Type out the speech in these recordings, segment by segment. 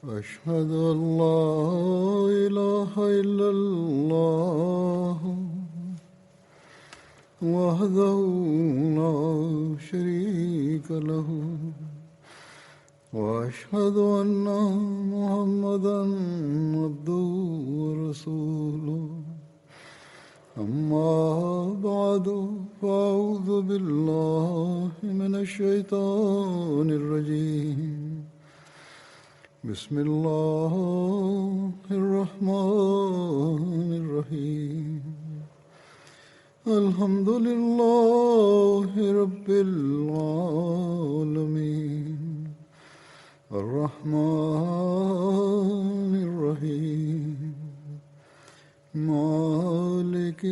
أشهد أن لا إله إلا الله وحده لا شريك له وأشهد أن محمدا عبده ورسوله أما بعد فأعوذ بالله من الشيطان الرجيم بسم الله الرحمن الرحيم الحمد لله رب العالمين الرحمن الرحيم مالك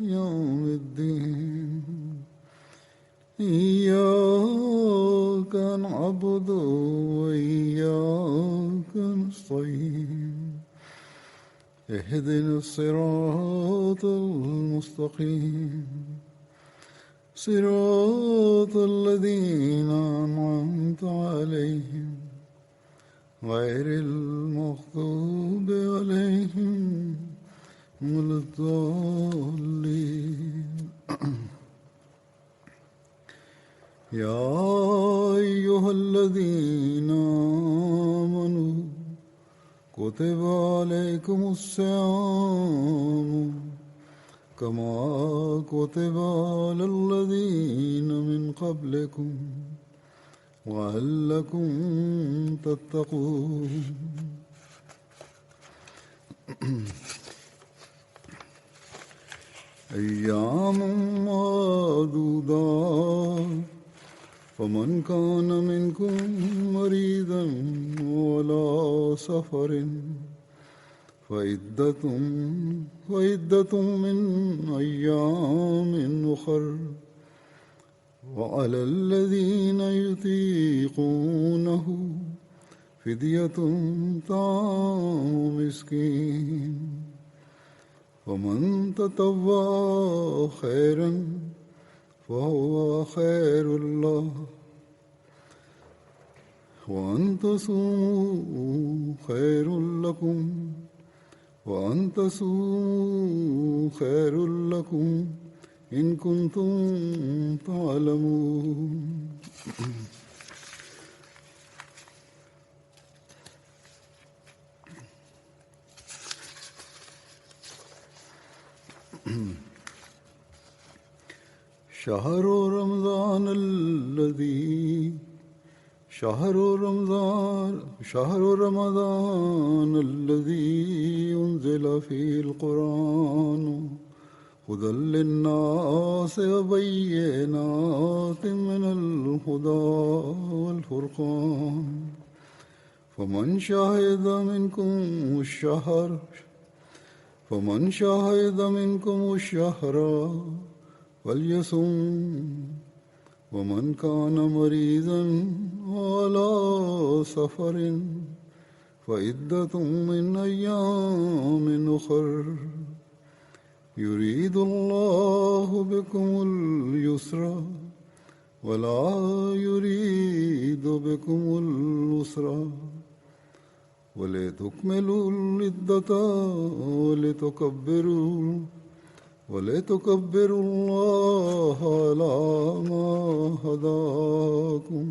يوم الدين إياك نعبد وإياك نستعين اهدنا الصراط المستقيم صراط الذين أنعمت عليهم غير المغضوب عليهم ولا الضالين يا أيها الذين آمنوا كتب عليكم الصيام كما كتب على الذين من قبلكم لعلكم تتقون أيام معدودات فمن كان منكم مريضا وعلى سفر فعدة من أيام أخر وعلى الذين يطيقونه فدية طعام مسكين ومن تطوع خيرا فهو خير الله وأن تصوموا خير لكم وأن تصوموا خير لكم إن كنتم تعلمون شهر رمضان الذي أنزل فيه القرآن هدى للناس وبينات من الهدى والفرقان فمن شهد منكم الشهر فليصم ومن كان مريضا على سفر فعدة من أيام أخر يريد الله بكم اليسر ولا يريد بكم العسر ولتكملوا العدة ولتكبروا الله على ما هداكم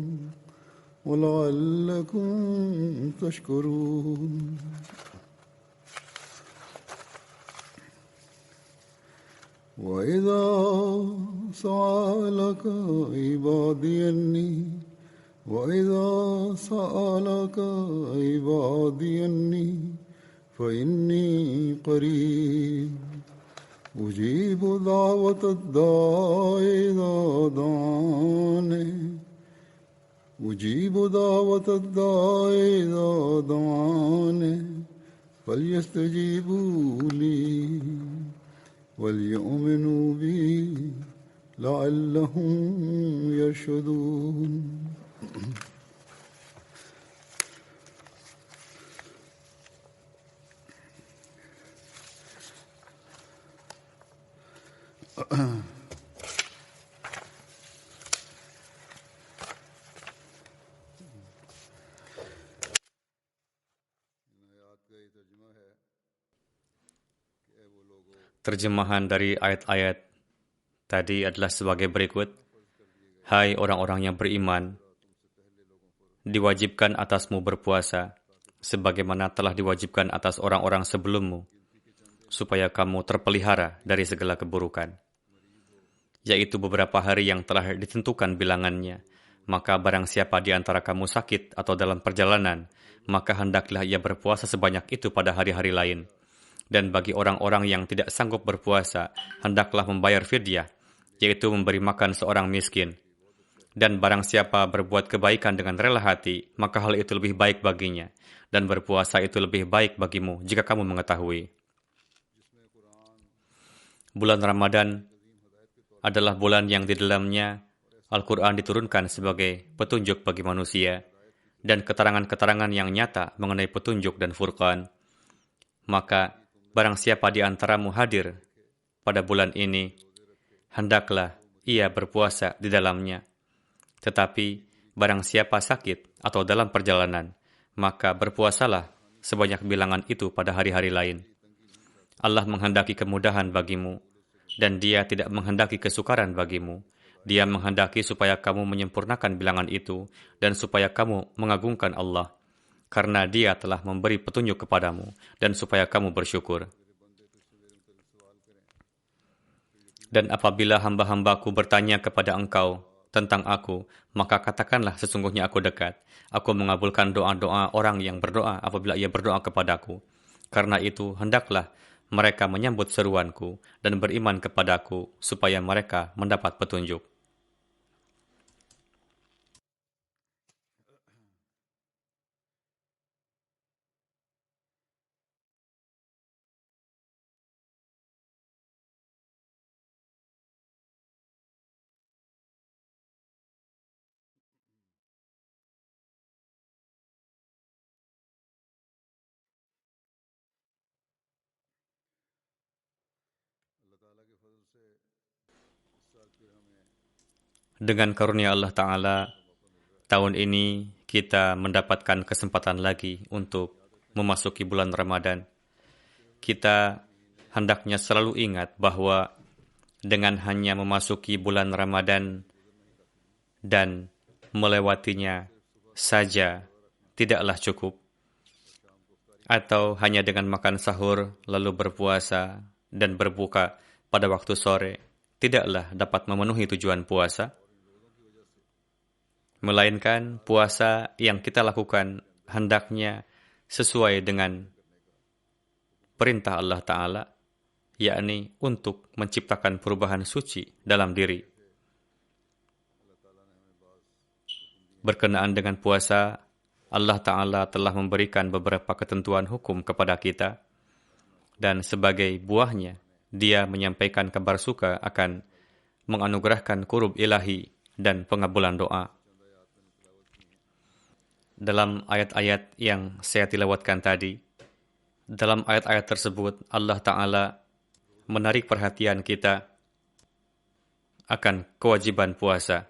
ولعلكم تشكرون وإذا سألك عبادي أني فإني قريب أجيب دعوة الداع إذا دعاني فليستجيبوا لي وليؤمنوا بي لعلهم يرشدون Terjemahan dari ayat-ayat tadi adalah sebagai berikut. Hai orang-orang yang beriman, diwajibkan atasmu berpuasa, sebagaimana telah diwajibkan atas orang-orang sebelummu, supaya kamu terpelihara dari segala keburukan, yaitu beberapa hari yang telah ditentukan bilangannya. Maka barang siapa di antara kamu sakit atau dalam perjalanan, maka hendaklah ia berpuasa sebanyak itu pada hari-hari lain. Dan bagi orang-orang yang tidak sanggup berpuasa, hendaklah membayar fidyah, yaitu memberi makan seorang miskin. Dan barang siapa berbuat kebaikan dengan rela hati, maka hal itu lebih baik baginya. Dan berpuasa itu lebih baik bagimu jika kamu mengetahui. Bulan Ramadan adalah bulan yang di dalamnya Al-Quran diturunkan sebagai petunjuk bagi manusia dan keterangan-keterangan yang nyata mengenai petunjuk dan furqan. Maka barang siapa di antaramu hadir pada bulan ini, hendaklah ia berpuasa di dalamnya. Tetapi barang siapa sakit atau dalam perjalanan, maka berpuasalah sebanyak bilangan itu pada hari-hari lain. Allah menghendaki kemudahan bagimu, dan Dia tidak menghendaki kesukaran bagimu. Dia menghendaki supaya kamu menyempurnakan bilangan itu, dan supaya kamu mengagungkan Allah, karena Dia telah memberi petunjuk kepadamu, dan supaya kamu bersyukur. Dan apabila hamba-hambaku bertanya kepada engkau tentang aku, maka katakanlah sesungguhnya aku dekat. Aku mengabulkan doa-doa orang yang berdoa apabila ia berdoa kepadaku. Karena itu, hendaklah mereka menyambut seruanku dan beriman kepadaku, supaya mereka mendapat petunjuk. Dengan karunia Allah Ta'ala, tahun ini kita mendapatkan kesempatan lagi untuk memasuki bulan Ramadan. Kita hendaknya selalu ingat bahwa dengan hanya memasuki bulan Ramadan dan melewatinya saja tidaklah cukup. Atau hanya dengan makan sahur lalu berpuasa dan berbuka pada waktu sore tidaklah dapat memenuhi tujuan puasa. Melainkan puasa yang kita lakukan hendaknya sesuai dengan perintah Allah Ta'ala, yakni untuk menciptakan perubahan suci dalam diri. Berkenaan dengan puasa, Allah Ta'ala telah memberikan beberapa ketentuan hukum kepada kita, dan sebagai buahnya, Dia menyampaikan kabar suka akan menganugerahkan qurub ilahi dan pengabulan doa. Dalam ayat-ayat yang saya tilawatkan tadi, dalam ayat-ayat tersebut Allah Ta'ala menarik perhatian kita akan kewajiban puasa.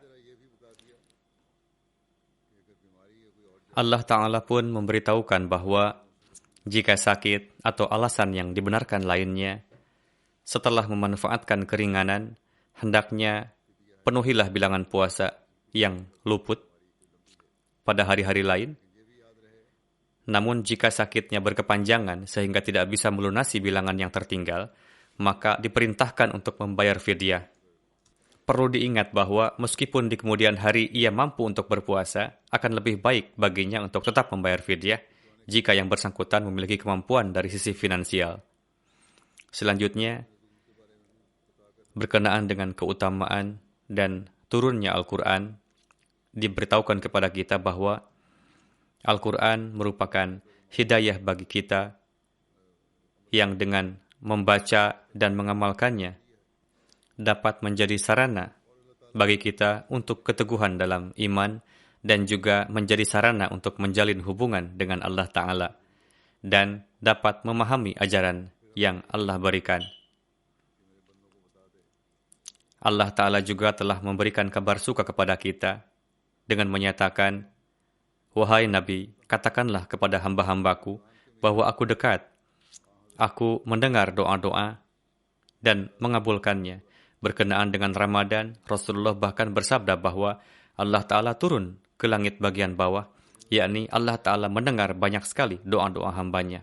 Allah Ta'ala pun memberitahukan bahwa jika sakit atau alasan yang dibenarkan lainnya, setelah memanfaatkan keringanan, hendaknya penuhilah bilangan puasa yang luput pada hari-hari lain. Namun jika sakitnya berkepanjangan sehingga tidak bisa melunasi bilangan yang tertinggal, maka diperintahkan untuk membayar fidyah. Perlu diingat bahwa meskipun di kemudian hari ia mampu untuk berpuasa, akan lebih baik baginya untuk tetap membayar fidyah jika yang bersangkutan memiliki kemampuan dari sisi finansial. Selanjutnya, berkenaan dengan keutamaan dan turunnya Al-Quran, diberitahukan kepada kita bahwa Al-Quran merupakan hidayah bagi kita yang dengan membaca dan mengamalkannya dapat menjadi sarana bagi kita untuk keteguhan dalam iman dan juga menjadi sarana untuk menjalin hubungan dengan Allah Ta'ala dan dapat memahami ajaran yang Allah berikan. Allah Ta'ala juga telah memberikan kabar suka kepada kita dengan menyatakan, "Wahai Nabi, katakanlah kepada hamba-hambaku, bahwa aku dekat. Aku mendengar doa-doa dan mengabulkannya. Berkenaan dengan Ramadan, Rasulullah bahkan bersabda bahwa Allah Ta'ala turun ke langit bagian bawah, yakni Allah Ta'ala mendengar banyak sekali doa-doa hambanya.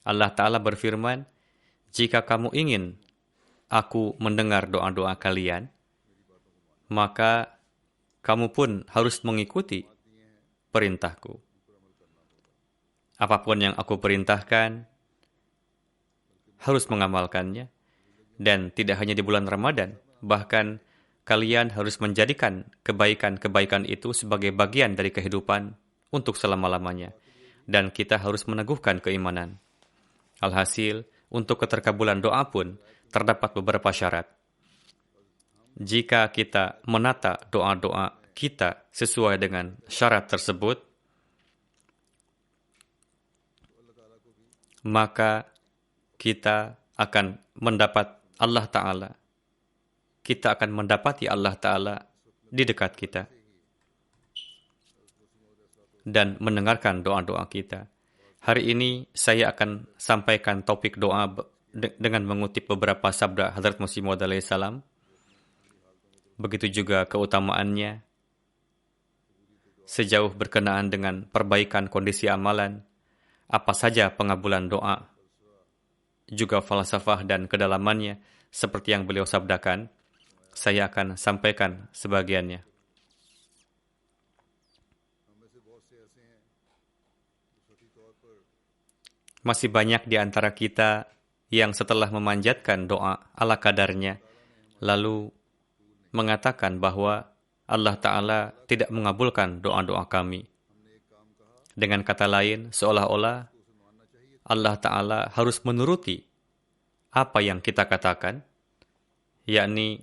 Allah Ta'ala berfirman, jika kamu ingin aku mendengar doa-doa kalian, maka kamu pun harus mengikuti perintahku. Apapun yang aku perintahkan, harus mengamalkannya. Dan tidak hanya di bulan Ramadan, bahkan kalian harus menjadikan kebaikan-kebaikan itu sebagai bagian dari kehidupan untuk selama-lamanya. Dan kita harus meneguhkan keimanan. Alhasil, untuk keterkabulan doa pun terdapat beberapa syarat. Jika kita menata doa-doa kita sesuai dengan syarat tersebut, maka kita akan mendapat Allah Ta'ala. Kita akan mendapati Allah Ta'ala di dekat kita dan mendengarkan doa-doa kita. Hari ini saya akan sampaikan topik doa dengan mengutip beberapa sabda Hadrat Masih Maud alaihissalam. Begitu juga keutamaannya sejauh berkenaan dengan perbaikan kondisi amalan, apa saja pengabulan doa, juga falsafah dan kedalamannya, seperti yang beliau sabdakan. Saya akan sampaikan sebagiannya. Masih banyak di antara kita yang setelah memanjatkan doa ala kadarnya, lalu mengatakan bahwa Allah Ta'ala tidak mengabulkan doa-doa kami. Dengan kata lain, seolah-olah Allah Ta'ala harus menuruti apa yang kita katakan, yakni,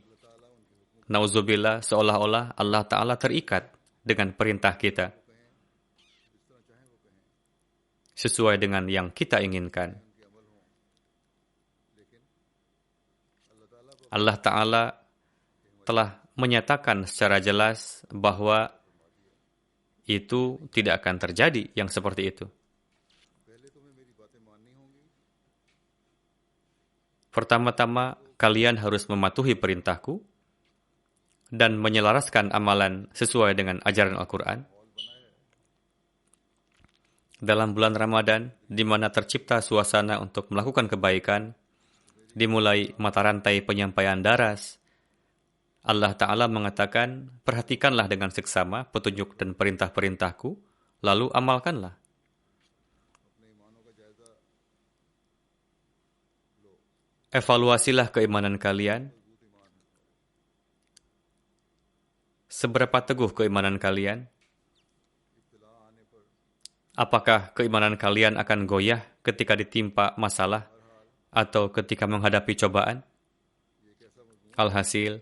nauzubillah, seolah-olah Allah Ta'ala terikat dengan perintah kita, sesuai dengan yang kita inginkan. Allah Ta'ala telah menyatakan secara jelas bahwa itu tidak akan terjadi yang seperti itu. Pertama-tama, kalian harus mematuhi perintahku dan menyelaraskan amalan sesuai dengan ajaran Al-Quran. Dalam bulan Ramadan, di mana tercipta suasana untuk melakukan kebaikan, dimulai mata rantai penyampaian daras, Allah Ta'ala mengatakan, perhatikanlah dengan seksama petunjuk dan perintah-perintahku, lalu amalkanlah. Evaluasilah keimanan kalian. Seberapa teguh keimanan kalian? Apakah keimanan kalian akan goyah ketika ditimpa masalah atau ketika menghadapi cobaan? Alhasil,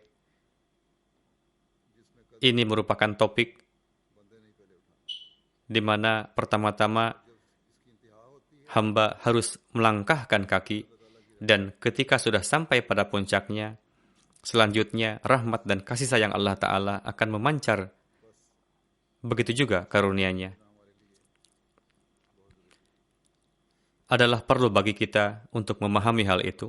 ini merupakan topik di mana pertama-tama hamba harus melangkahkan kaki, dan ketika sudah sampai pada puncaknya, selanjutnya rahmat dan kasih sayang Allah Ta'ala akan memancar. Begitu juga karunia-Nya. Adalah perlu bagi kita untuk memahami hal itu.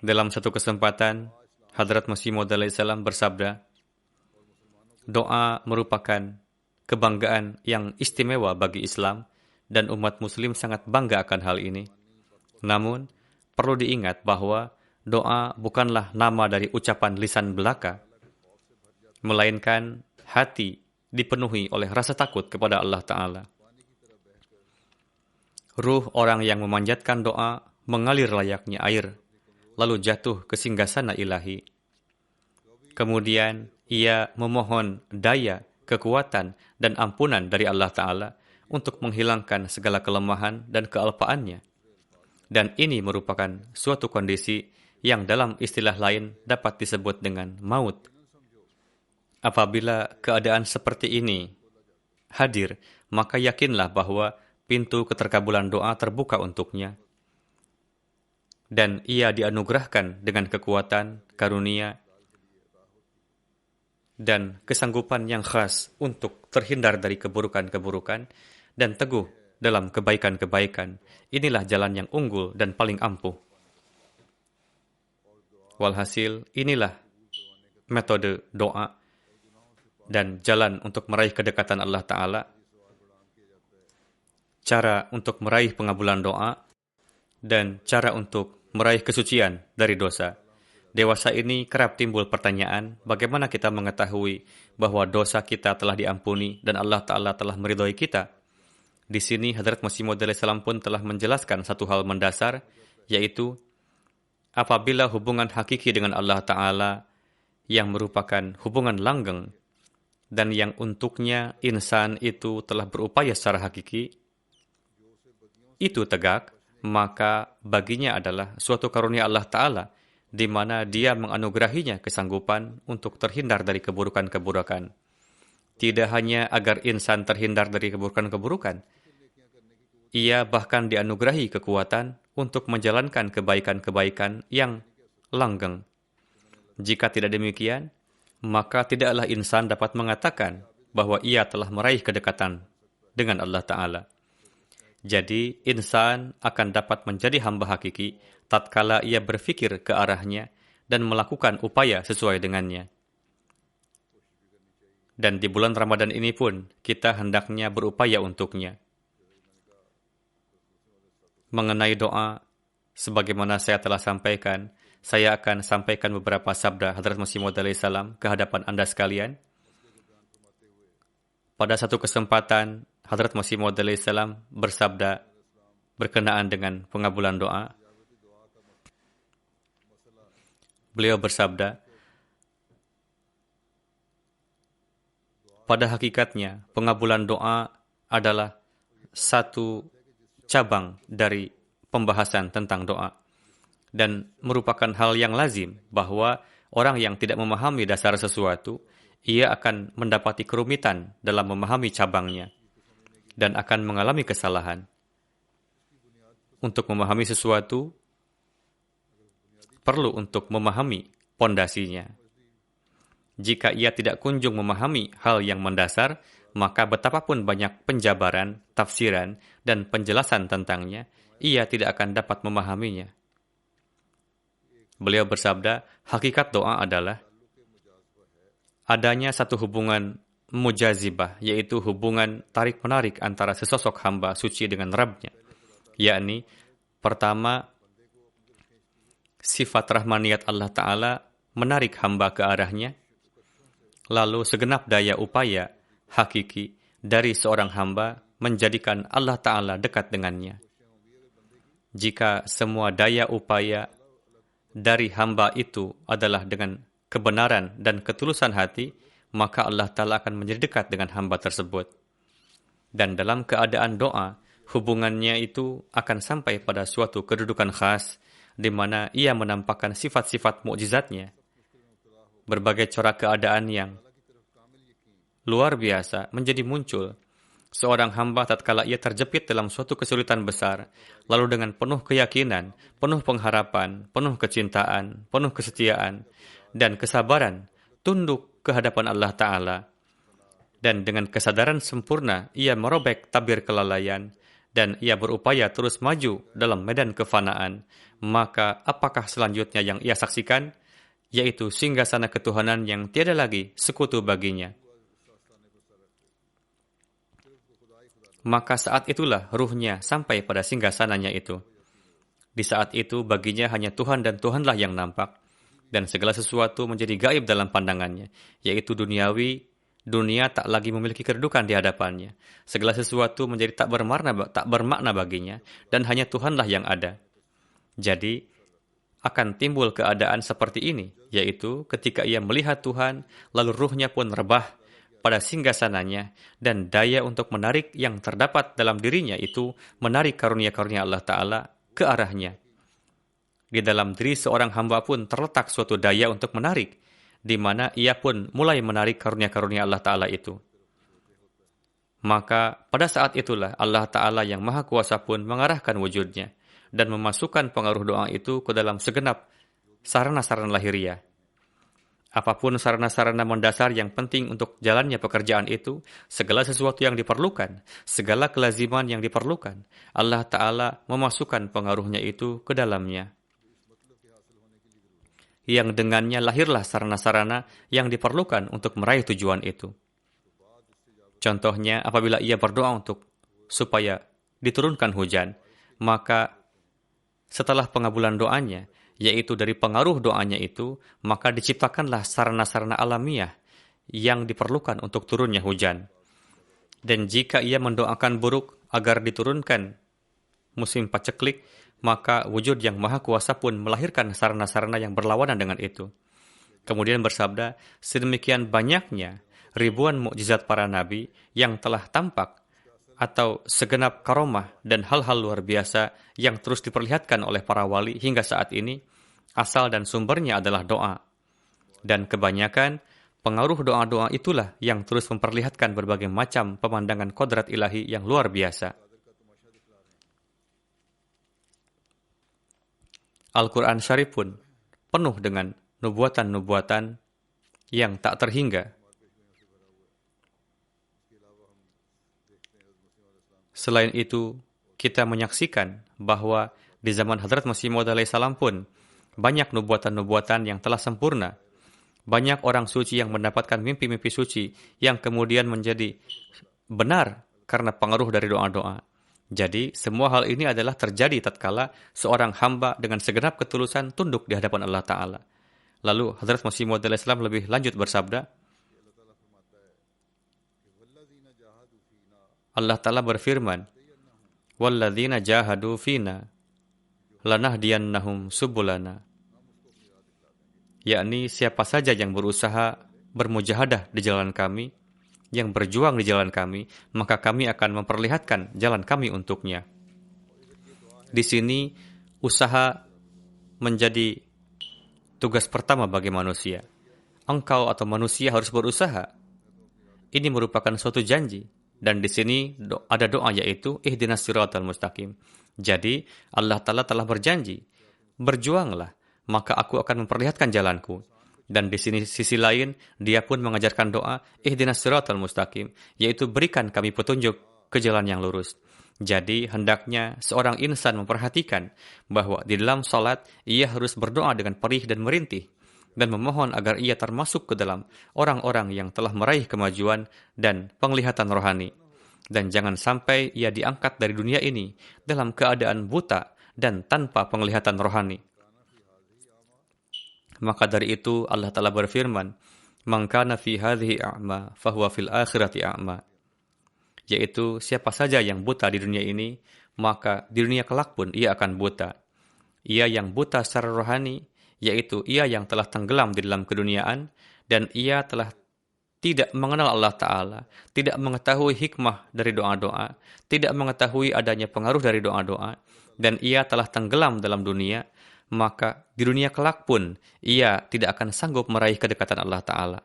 Dalam satu kesempatan, Hadrat Masih Maud alaihissalam bersabda, doa merupakan kebanggaan yang istimewa bagi Islam, dan umat muslim sangat bangga akan hal ini. Namun, perlu diingat bahwa doa bukanlah nama dari ucapan lisan belaka, melainkan hati dipenuhi oleh rasa takut kepada Allah Ta'ala. Ruh orang yang memanjatkan doa mengalir layaknya air, lalu jatuh ke singgasana ilahi. Kemudian, ia memohon daya, kekuatan, dan ampunan dari Allah Ta'ala untuk menghilangkan segala kelemahan dan kealpaannya. Dan ini merupakan suatu kondisi yang dalam istilah lain dapat disebut dengan maut. Apabila keadaan seperti ini hadir, maka yakinlah bahwa pintu keterkabulan doa terbuka untuknya. Dan ia dianugerahkan dengan kekuatan, karunia, dan kesanggupan yang khas untuk terhindar dari keburukan-keburukan dan teguh dalam kebaikan-kebaikan. Inilah jalan yang unggul dan paling ampuh. Walhasil, inilah metode doa dan jalan untuk meraih kedekatan Allah Ta'ala, cara untuk meraih pengabulan doa, dan cara untuk meraih kesucian dari dosa. Dewasa ini kerap timbul pertanyaan, bagaimana kita mengetahui bahwa dosa kita telah diampuni dan Allah Ta'ala telah meridhoi kita? Di sini Hadrat Masih Maud alaihissalam pun telah menjelaskan satu hal mendasar, yaitu apabila hubungan hakiki dengan Allah Ta'ala yang merupakan hubungan langgeng dan yang untuknya insan itu telah berupaya secara hakiki, itu tegak, maka baginya adalah suatu karunia Allah Ta'ala di mana Dia menganugerahinya kesanggupan untuk terhindar dari keburukan-keburukan. Tidak hanya agar insan terhindar dari keburukan-keburukan, ia bahkan dianugerahi kekuatan untuk menjalankan kebaikan-kebaikan yang langgeng. Jika tidak demikian, maka tidaklah insan dapat mengatakan bahwa ia telah meraih kedekatan dengan Allah Ta'ala. Jadi, insan akan dapat menjadi hamba hakiki tatkala ia berfikir ke arahnya dan melakukan upaya sesuai dengannya. Dan di bulan Ramadan ini pun, kita hendaknya berupaya untuknya. Mengenai doa, sebagaimana saya telah sampaikan, saya akan sampaikan beberapa sabda Hadrat Masih Maud alaihissalam ke hadapan Anda sekalian. Pada satu kesempatan, Hadrat Masih Maud alaihissalam bersabda berkenaan dengan pengabulan doa. Beliau bersabda, pada hakikatnya, pengabulan doa adalah satu cabang dari pembahasan tentang doa. Dan merupakan hal yang lazim bahwa orang yang tidak memahami dasar sesuatu, ia akan mendapati kerumitan dalam memahami cabangnya dan akan mengalami kesalahan. Untuk memahami sesuatu, perlu untuk memahami pondasinya. Jika ia tidak kunjung memahami hal yang mendasar, maka betapapun banyak penjabaran, tafsiran, dan penjelasan tentangnya, ia tidak akan dapat memahaminya. Beliau bersabda, hakikat doa adalah adanya satu hubungan mujazibah, yaitu hubungan tarik-menarik antara sesosok hamba suci dengan Rabb-nya. Yakni, pertama, sifat rahmaniyat Allah Ta'ala menarik hamba ke arahnya, lalu segenap daya upaya hakiki dari seorang hamba menjadikan Allah Ta'ala dekat dengannya. Jika semua daya upaya dari hamba itu adalah dengan kebenaran dan ketulusan hati, maka Allah Ta'ala akan menjadi dekat dengan hamba tersebut. Dan dalam keadaan doa, hubungannya itu akan sampai pada suatu kedudukan khas, di mana ia menampakkan sifat-sifat mukjizatnya. Berbagai corak keadaan yang luar biasa menjadi muncul. Seorang hamba tatkala ia terjepit dalam suatu kesulitan besar, lalu dengan penuh keyakinan, penuh pengharapan, penuh kecintaan, penuh kesetiaan, dan kesabaran, tunduk ke hadapan Allah Ta'ala. Dan dengan kesadaran sempurna, ia merobek tabir kelalaian, dan ia berupaya terus maju dalam medan kefanaan, maka apakah selanjutnya yang ia saksikan? Yaitu singgasana ketuhanan yang tiada lagi sekutu baginya. Maka saat itulah ruhnya sampai pada singgasananya itu. Di saat itu baginya hanya Tuhan dan Tuhanlah yang nampak, dan segala sesuatu menjadi gaib dalam pandangannya, yaitu duniawi. Dunia tak lagi memiliki kedudukan di hadapannya. Segala sesuatu menjadi tak bermakna baginya, dan hanya Tuhanlah yang ada. Jadi, akan timbul keadaan seperti ini, yaitu ketika ia melihat Tuhan, lalu ruhnya pun rebah pada singgasananya, dan daya untuk menarik yang terdapat dalam dirinya itu menarik karunia-karunia Allah Ta'ala ke arahnya. Di dalam diri seorang hamba pun terletak suatu daya untuk menarik, di mana ia pun mulai menarik karunia-karunia Allah Ta'ala itu. Maka pada saat itulah Allah Ta'ala yang Maha Kuasa pun mengarahkan wujudnya dan memasukkan pengaruh doa itu ke dalam segenap sarana-sarana lahiriah. Apapun sarana-sarana mendasar yang penting untuk jalannya pekerjaan itu, segala sesuatu yang diperlukan, segala kelaziman yang diperlukan, Allah Ta'ala memasukkan pengaruhnya itu ke dalamnya. Yang dengannya lahirlah sarana-sarana yang diperlukan untuk meraih tujuan itu. Contohnya, apabila ia berdoa supaya diturunkan hujan, maka setelah pengabulan doanya, yaitu dari pengaruh doanya itu, maka diciptakanlah sarana-sarana alamiah yang diperlukan untuk turunnya hujan. Dan jika ia mendoakan buruk agar diturunkan musim paceklik, maka wujud yang maha kuasa pun melahirkan sarana-sarana yang berlawanan dengan itu. Kemudian bersabda, sedemikian banyaknya ribuan mukjizat para nabi yang telah tampak atau segenap karomah dan hal-hal luar biasa yang terus diperlihatkan oleh para wali hingga saat ini, asal dan sumbernya adalah doa. Dan kebanyakan pengaruh doa-doa itulah yang terus memperlihatkan berbagai macam pemandangan kodrat ilahi yang luar biasa. Al-Quran Syarif pun penuh dengan nubuatan-nubuatan yang tak terhingga. Selain itu, kita menyaksikan bahwa di zaman Hadrat Masih Maud alaihissalam pun banyak nubuatan-nubuatan yang telah sempurna. Banyak orang suci yang mendapatkan mimpi-mimpi suci yang kemudian menjadi benar karena pengaruh dari doa-doa. Jadi, semua hal ini adalah terjadi tatkala seorang hamba dengan segenap ketulusan tunduk di hadapan Allah Ta'ala. Lalu Hadrat Masih Maud alaihissalam lebih lanjut bersabda, Allah Ta'ala berfirman, وَالَّذِينَ جَاهَدُوا فِينَا لَنَهْدِيَنَّهُمْ سُبُلَنَا. Yakni siapa saja yang berusaha bermujahadah di jalan kami, yang berjuang di jalan kami, maka kami akan memperlihatkan jalan kami untuknya. Di sini, usaha menjadi tugas pertama bagi manusia. Engkau atau manusia harus berusaha. Ini merupakan suatu janji. Dan di sini ada doa yaitu ihdinas siratal mustaqim. Jadi Allah Ta'ala telah berjanji, berjuanglah, maka aku akan memperlihatkan jalanku. Dan di sini sisi lain, dia pun mengajarkan doa ihdinas siratal mustaqim, yaitu berikan kami petunjuk ke jalan yang lurus. Jadi hendaknya seorang insan memperhatikan bahwa di dalam salat ia harus berdoa dengan perih dan merintih, dan memohon agar ia termasuk ke dalam orang-orang yang telah meraih kemajuan dan penglihatan rohani. Dan jangan sampai ia diangkat dari dunia ini dalam keadaan buta dan tanpa penglihatan rohani. Maka dari itu Allah Ta'ala berfirman, "Man kana fi hadhihi a'ma fahuwa fil akhirati a'ma." Yaitu siapa saja yang buta di dunia ini, maka di dunia kelak pun ia akan buta. Ia yang buta secara rohani, yaitu ia yang telah tenggelam di dalam keduniaan, dan ia telah tidak mengenal Allah Ta'ala, tidak mengetahui hikmah dari doa-doa, tidak mengetahui adanya pengaruh dari doa-doa, dan ia telah tenggelam dalam dunia, maka di dunia kelak pun ia tidak akan sanggup meraih kedekatan Allah Ta'ala.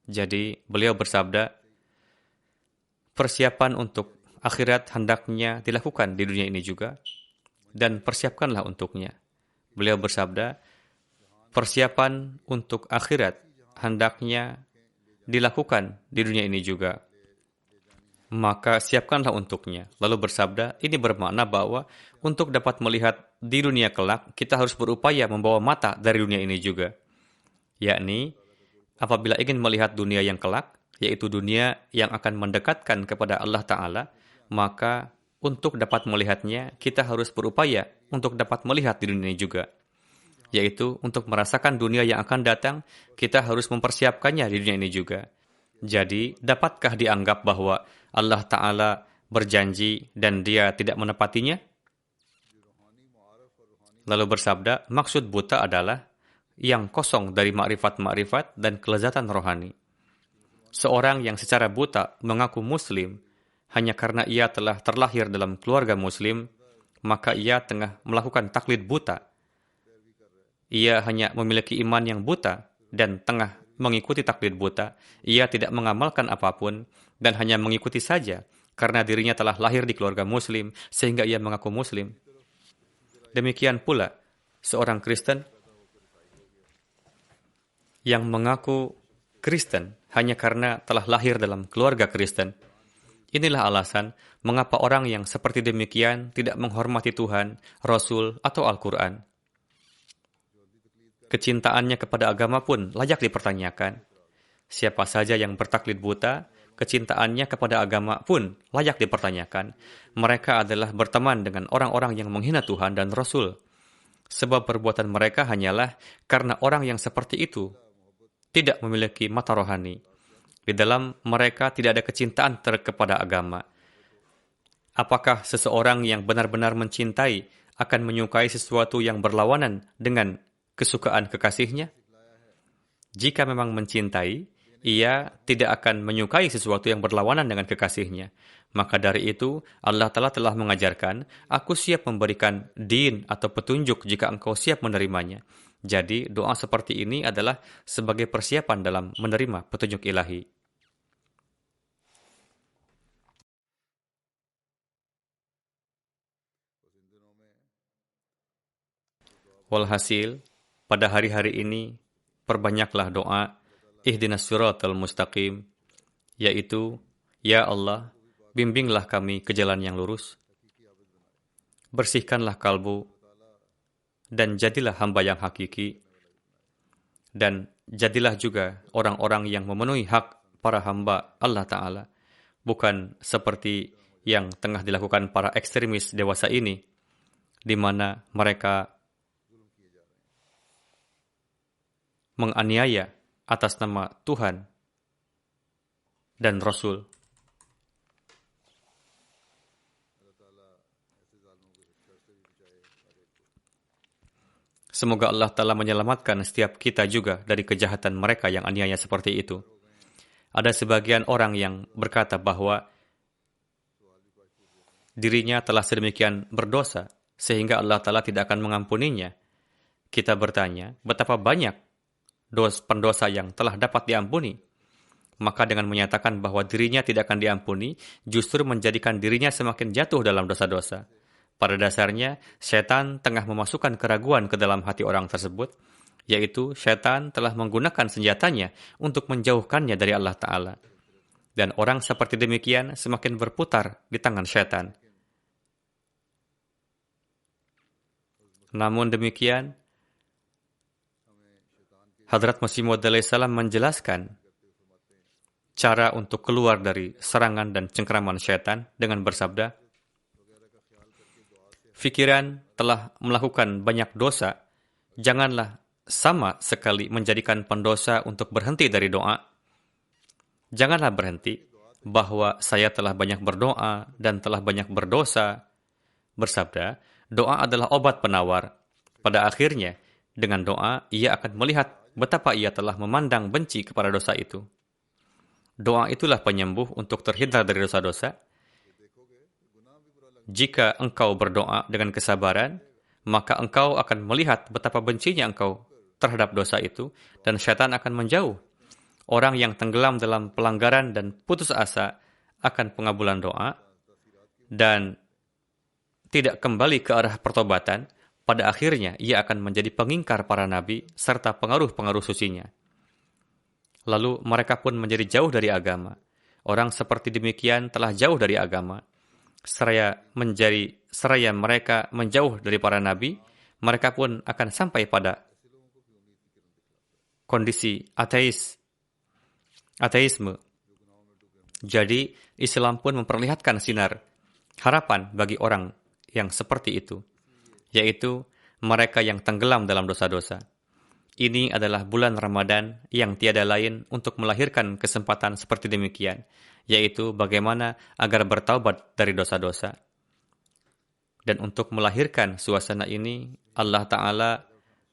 Jadi beliau bersabda, persiapan untuk akhirat hendaknya dilakukan di dunia ini juga, dan persiapkanlah untuknya. Beliau bersabda, persiapan untuk akhirat hendaknya dilakukan di dunia ini juga, maka siapkanlah untuknya. Lalu bersabda, ini bermakna bahwa untuk dapat melihat di dunia kelak, kita harus berupaya membawa mata dari dunia ini juga. Yakni, apabila ingin melihat dunia yang kelak, yaitu dunia yang akan mendekatkan kepada Allah Ta'ala, maka untuk dapat melihatnya, kita harus berupaya untuk dapat melihat di dunia ini juga. Yaitu untuk merasakan dunia yang akan datang, kita harus mempersiapkannya di dunia ini juga. Jadi, dapatkah dianggap bahwa Allah Ta'ala berjanji dan dia tidak menepatinya? Lalu bersabda, maksud buta adalah yang kosong dari makrifat-makrifat dan kelezatan rohani. Seorang yang secara buta mengaku muslim, hanya karena ia telah terlahir dalam keluarga muslim, maka ia tengah melakukan taklid buta. Ia hanya memiliki iman yang buta dan tengah mengikuti taklid buta. Ia tidak mengamalkan apapun dan hanya mengikuti saja karena dirinya telah lahir di keluarga muslim sehingga ia mengaku muslim. Demikian pula, seorang Kristen yang mengaku Kristen hanya karena telah lahir dalam keluarga Kristen. Inilah alasan mengapa orang yang seperti demikian tidak menghormati Tuhan, Rasul, atau Al-Quran. Kecintaannya kepada agama pun layak dipertanyakan. Siapa saja yang bertaklid buta, kecintaannya kepada agama pun layak dipertanyakan. Mereka adalah berteman dengan orang-orang yang menghina Tuhan dan Rasul. Sebab perbuatan mereka hanyalah karena orang yang seperti itu tidak memiliki mata rohani. Di dalam mereka tidak ada kecintaan kepada agama. Apakah seseorang yang benar-benar mencintai akan menyukai sesuatu yang berlawanan dengan kesukaan kekasihnya? Jika memang mencintai, ia tidak akan menyukai sesuatu yang berlawanan dengan kekasihnya. Maka dari itu, Allah Ta'ala telah mengajarkan, aku siap memberikan din atau petunjuk jika engkau siap menerimanya. Jadi, doa seperti ini adalah sebagai persiapan dalam menerima petunjuk ilahi. Walhasil, pada hari-hari ini, perbanyaklah doa ihdinas siratal mustaqim, yaitu, ya Allah, bimbinglah kami ke jalan yang lurus, bersihkanlah kalbu, dan jadilah hamba yang hakiki, dan jadilah juga orang-orang yang memenuhi hak para hamba Allah Ta'ala, bukan seperti yang tengah dilakukan para ekstremis dewasa ini, di mana mereka menganiaya atas nama Tuhan dan Rasul. Semoga Allah Ta'ala menyelamatkan setiap kita juga dari kejahatan mereka yang aniaya seperti itu. Ada sebagian orang yang berkata bahwa dirinya telah sedemikian berdosa sehingga Allah Ta'ala tidak akan mengampuninya. Kita bertanya, betapa banyak pendosa yang telah dapat diampuni? Maka dengan menyatakan bahwa dirinya tidak akan diampuni, justru menjadikan dirinya semakin jatuh dalam dosa-dosa. Pada dasarnya, setan tengah memasukkan keraguan ke dalam hati orang tersebut, yaitu setan telah menggunakan senjatanya untuk menjauhkannya dari Allah Ta'ala. Dan orang seperti demikian semakin berputar di tangan setan. Namun demikian, Hadrat Masih Maud alaihissalam menjelaskan cara untuk keluar dari serangan dan cengkeraman setan dengan bersabda, fikiran telah melakukan banyak dosa, janganlah sama sekali menjadikan pendosa untuk berhenti dari doa. Janganlah berhenti bahwa saya telah banyak berdoa dan telah banyak berdosa. Bersabda, doa adalah obat penawar. Pada akhirnya, dengan doa, ia akan melihat betapa ia telah memandang benci kepada dosa itu. Doa itulah penyembuh untuk terhindar dari dosa-dosa. Jika engkau berdoa dengan kesabaran, maka engkau akan melihat betapa bencinya engkau terhadap dosa itu, dan syaitan akan menjauh. Orang yang tenggelam dalam pelanggaran dan putus asa akan pengabulan doa, dan tidak kembali ke arah pertobatan, pada akhirnya ia akan menjadi pengingkar para nabi serta pengaruh-pengaruh sucinya. Lalu mereka pun menjadi jauh dari agama. Orang seperti demikian telah jauh dari agama. Seraya mereka menjauh dari para nabi, mereka pun akan sampai pada kondisi ateisme. Jadi, Islam pun memperlihatkan sinar harapan bagi orang yang seperti itu, yaitu mereka yang tenggelam dalam dosa-dosa. Ini adalah bulan Ramadan yang tiada lain untuk melahirkan kesempatan seperti demikian, yaitu bagaimana agar bertaubat dari dosa-dosa. Dan untuk melahirkan suasana ini, Allah Ta'ala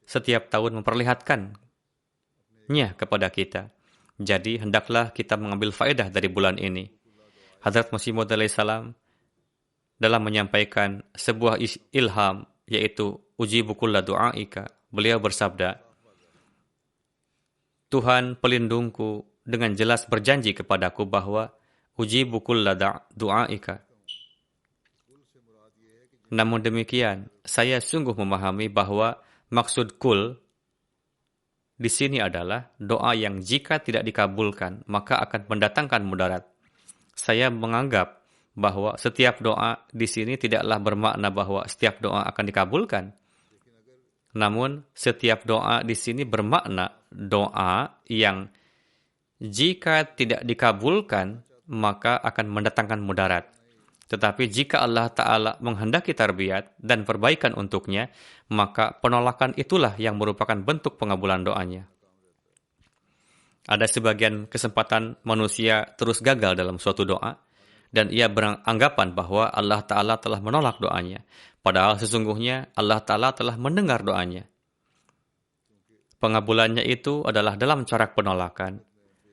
setiap tahun memperlihatkannya kepada kita. Jadi, hendaklah kita mengambil faedah dari bulan ini. Hadrat Masih Maud alaihissalam dalam menyampaikan sebuah ilham, yaitu ujibu kulla du'aika, beliau bersabda, Tuhan pelindungku dengan jelas berjanji kepadaku bahwa ujibu kulla du'aika. Namun demikian, saya sungguh memahami bahwa maksud kul di sini adalah doa yang jika tidak dikabulkan, maka akan mendatangkan mudarat. Saya menganggap bahwa setiap doa di sini tidaklah bermakna bahwa setiap doa akan dikabulkan. Namun, setiap doa di sini bermakna doa yang jika tidak dikabulkan, maka akan mendatangkan mudarat. Tetapi jika Allah Ta'ala menghendaki tarbiyat dan perbaikan untuknya, maka penolakan itulah yang merupakan bentuk pengabulan doanya. Ada sebagian kesempatan manusia terus gagal dalam suatu doa, dan ia beranggapan bahwa Allah Ta'ala telah menolak doanya. Padahal sesungguhnya Allah Ta'ala telah mendengar doanya. Pengabulannya itu adalah dalam corak penolakan.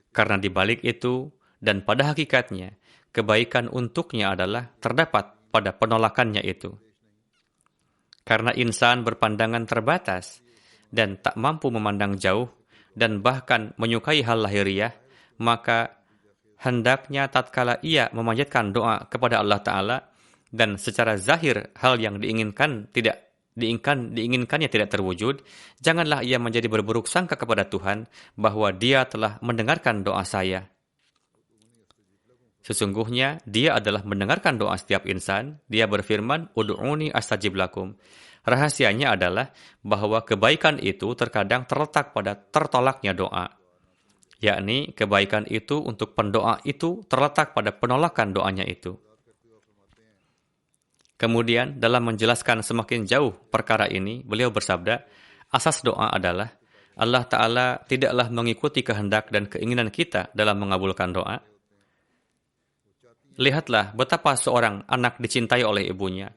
Karena di balik itu, dan pada hakikatnya, kebaikan untuknya adalah terdapat pada penolakannya itu. Karena insan berpandangan terbatas dan tak mampu memandang jauh dan bahkan menyukai hal lahiriah, maka hendaknya tatkala ia memanjatkan doa kepada Allah Ta'ala dan secara zahir hal yang diinginkannya tidak terwujud, janganlah ia menjadi berburuk sangka kepada Tuhan bahwa Dia telah mendengarkan doa saya. Sesungguhnya dia adalah mendengarkan doa setiap insan. Dia berfirman, Ud'uni astajib lakum. Rahasianya adalah bahwa kebaikan itu terkadang terletak pada tertolaknya doa. Yakni kebaikan itu untuk pendoa itu terletak pada penolakan doanya itu. Kemudian dalam menjelaskan semakin jauh perkara ini, beliau bersabda, asas doa adalah Allah Ta'ala tidaklah mengikuti kehendak dan keinginan kita dalam mengabulkan doa. Lihatlah betapa seorang anak dicintai oleh ibunya,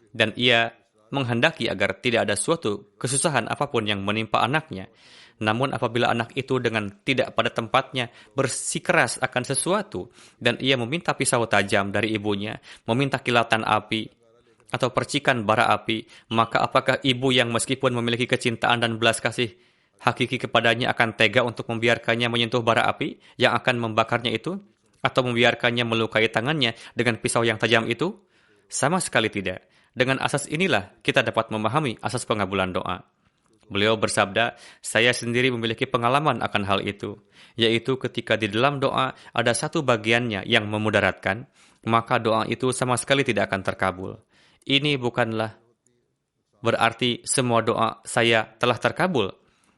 dan ia menghendaki agar tidak ada suatu kesusahan apapun yang menimpa anaknya. Namun apabila anak itu dengan tidak pada tempatnya bersikeras akan sesuatu, dan ia meminta pisau tajam dari ibunya, meminta kilatan api, atau percikan bara api, maka apakah ibu yang meskipun memiliki kecintaan dan belas kasih hakiki kepadanya akan tega untuk membiarkannya menyentuh bara api yang akan membakarnya itu? Atau membiarkannya melukai tangannya dengan pisau yang tajam itu? Sama sekali tidak. Dengan asas inilah kita dapat memahami asas pengabulan doa. Beliau bersabda, saya sendiri memiliki pengalaman akan hal itu, yaitu ketika di dalam doa ada satu bagiannya yang memudaratkan, maka doa itu sama sekali tidak akan terkabul. Ini bukanlah berarti semua doa saya telah terkabul.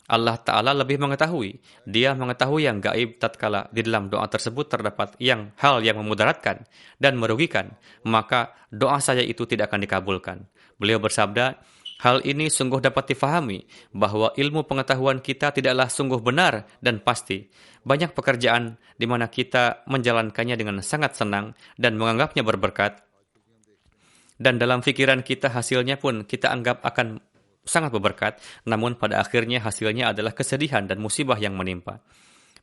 Allah Ta'ala lebih mengetahui. Dia mengetahui yang gaib tatkala di dalam doa tersebut terdapat hal yang memudaratkan dan merugikan, maka doa saya itu tidak akan dikabulkan. Beliau bersabda, hal ini sungguh dapat difahami bahwa ilmu pengetahuan kita tidaklah sungguh benar dan pasti. Banyak pekerjaan di mana kita menjalankannya dengan sangat senang dan menganggapnya berberkat, dan dalam pikiran kita hasilnya pun kita anggap akan sangat berberkat, namun pada akhirnya hasilnya adalah kesedihan dan musibah yang menimpa.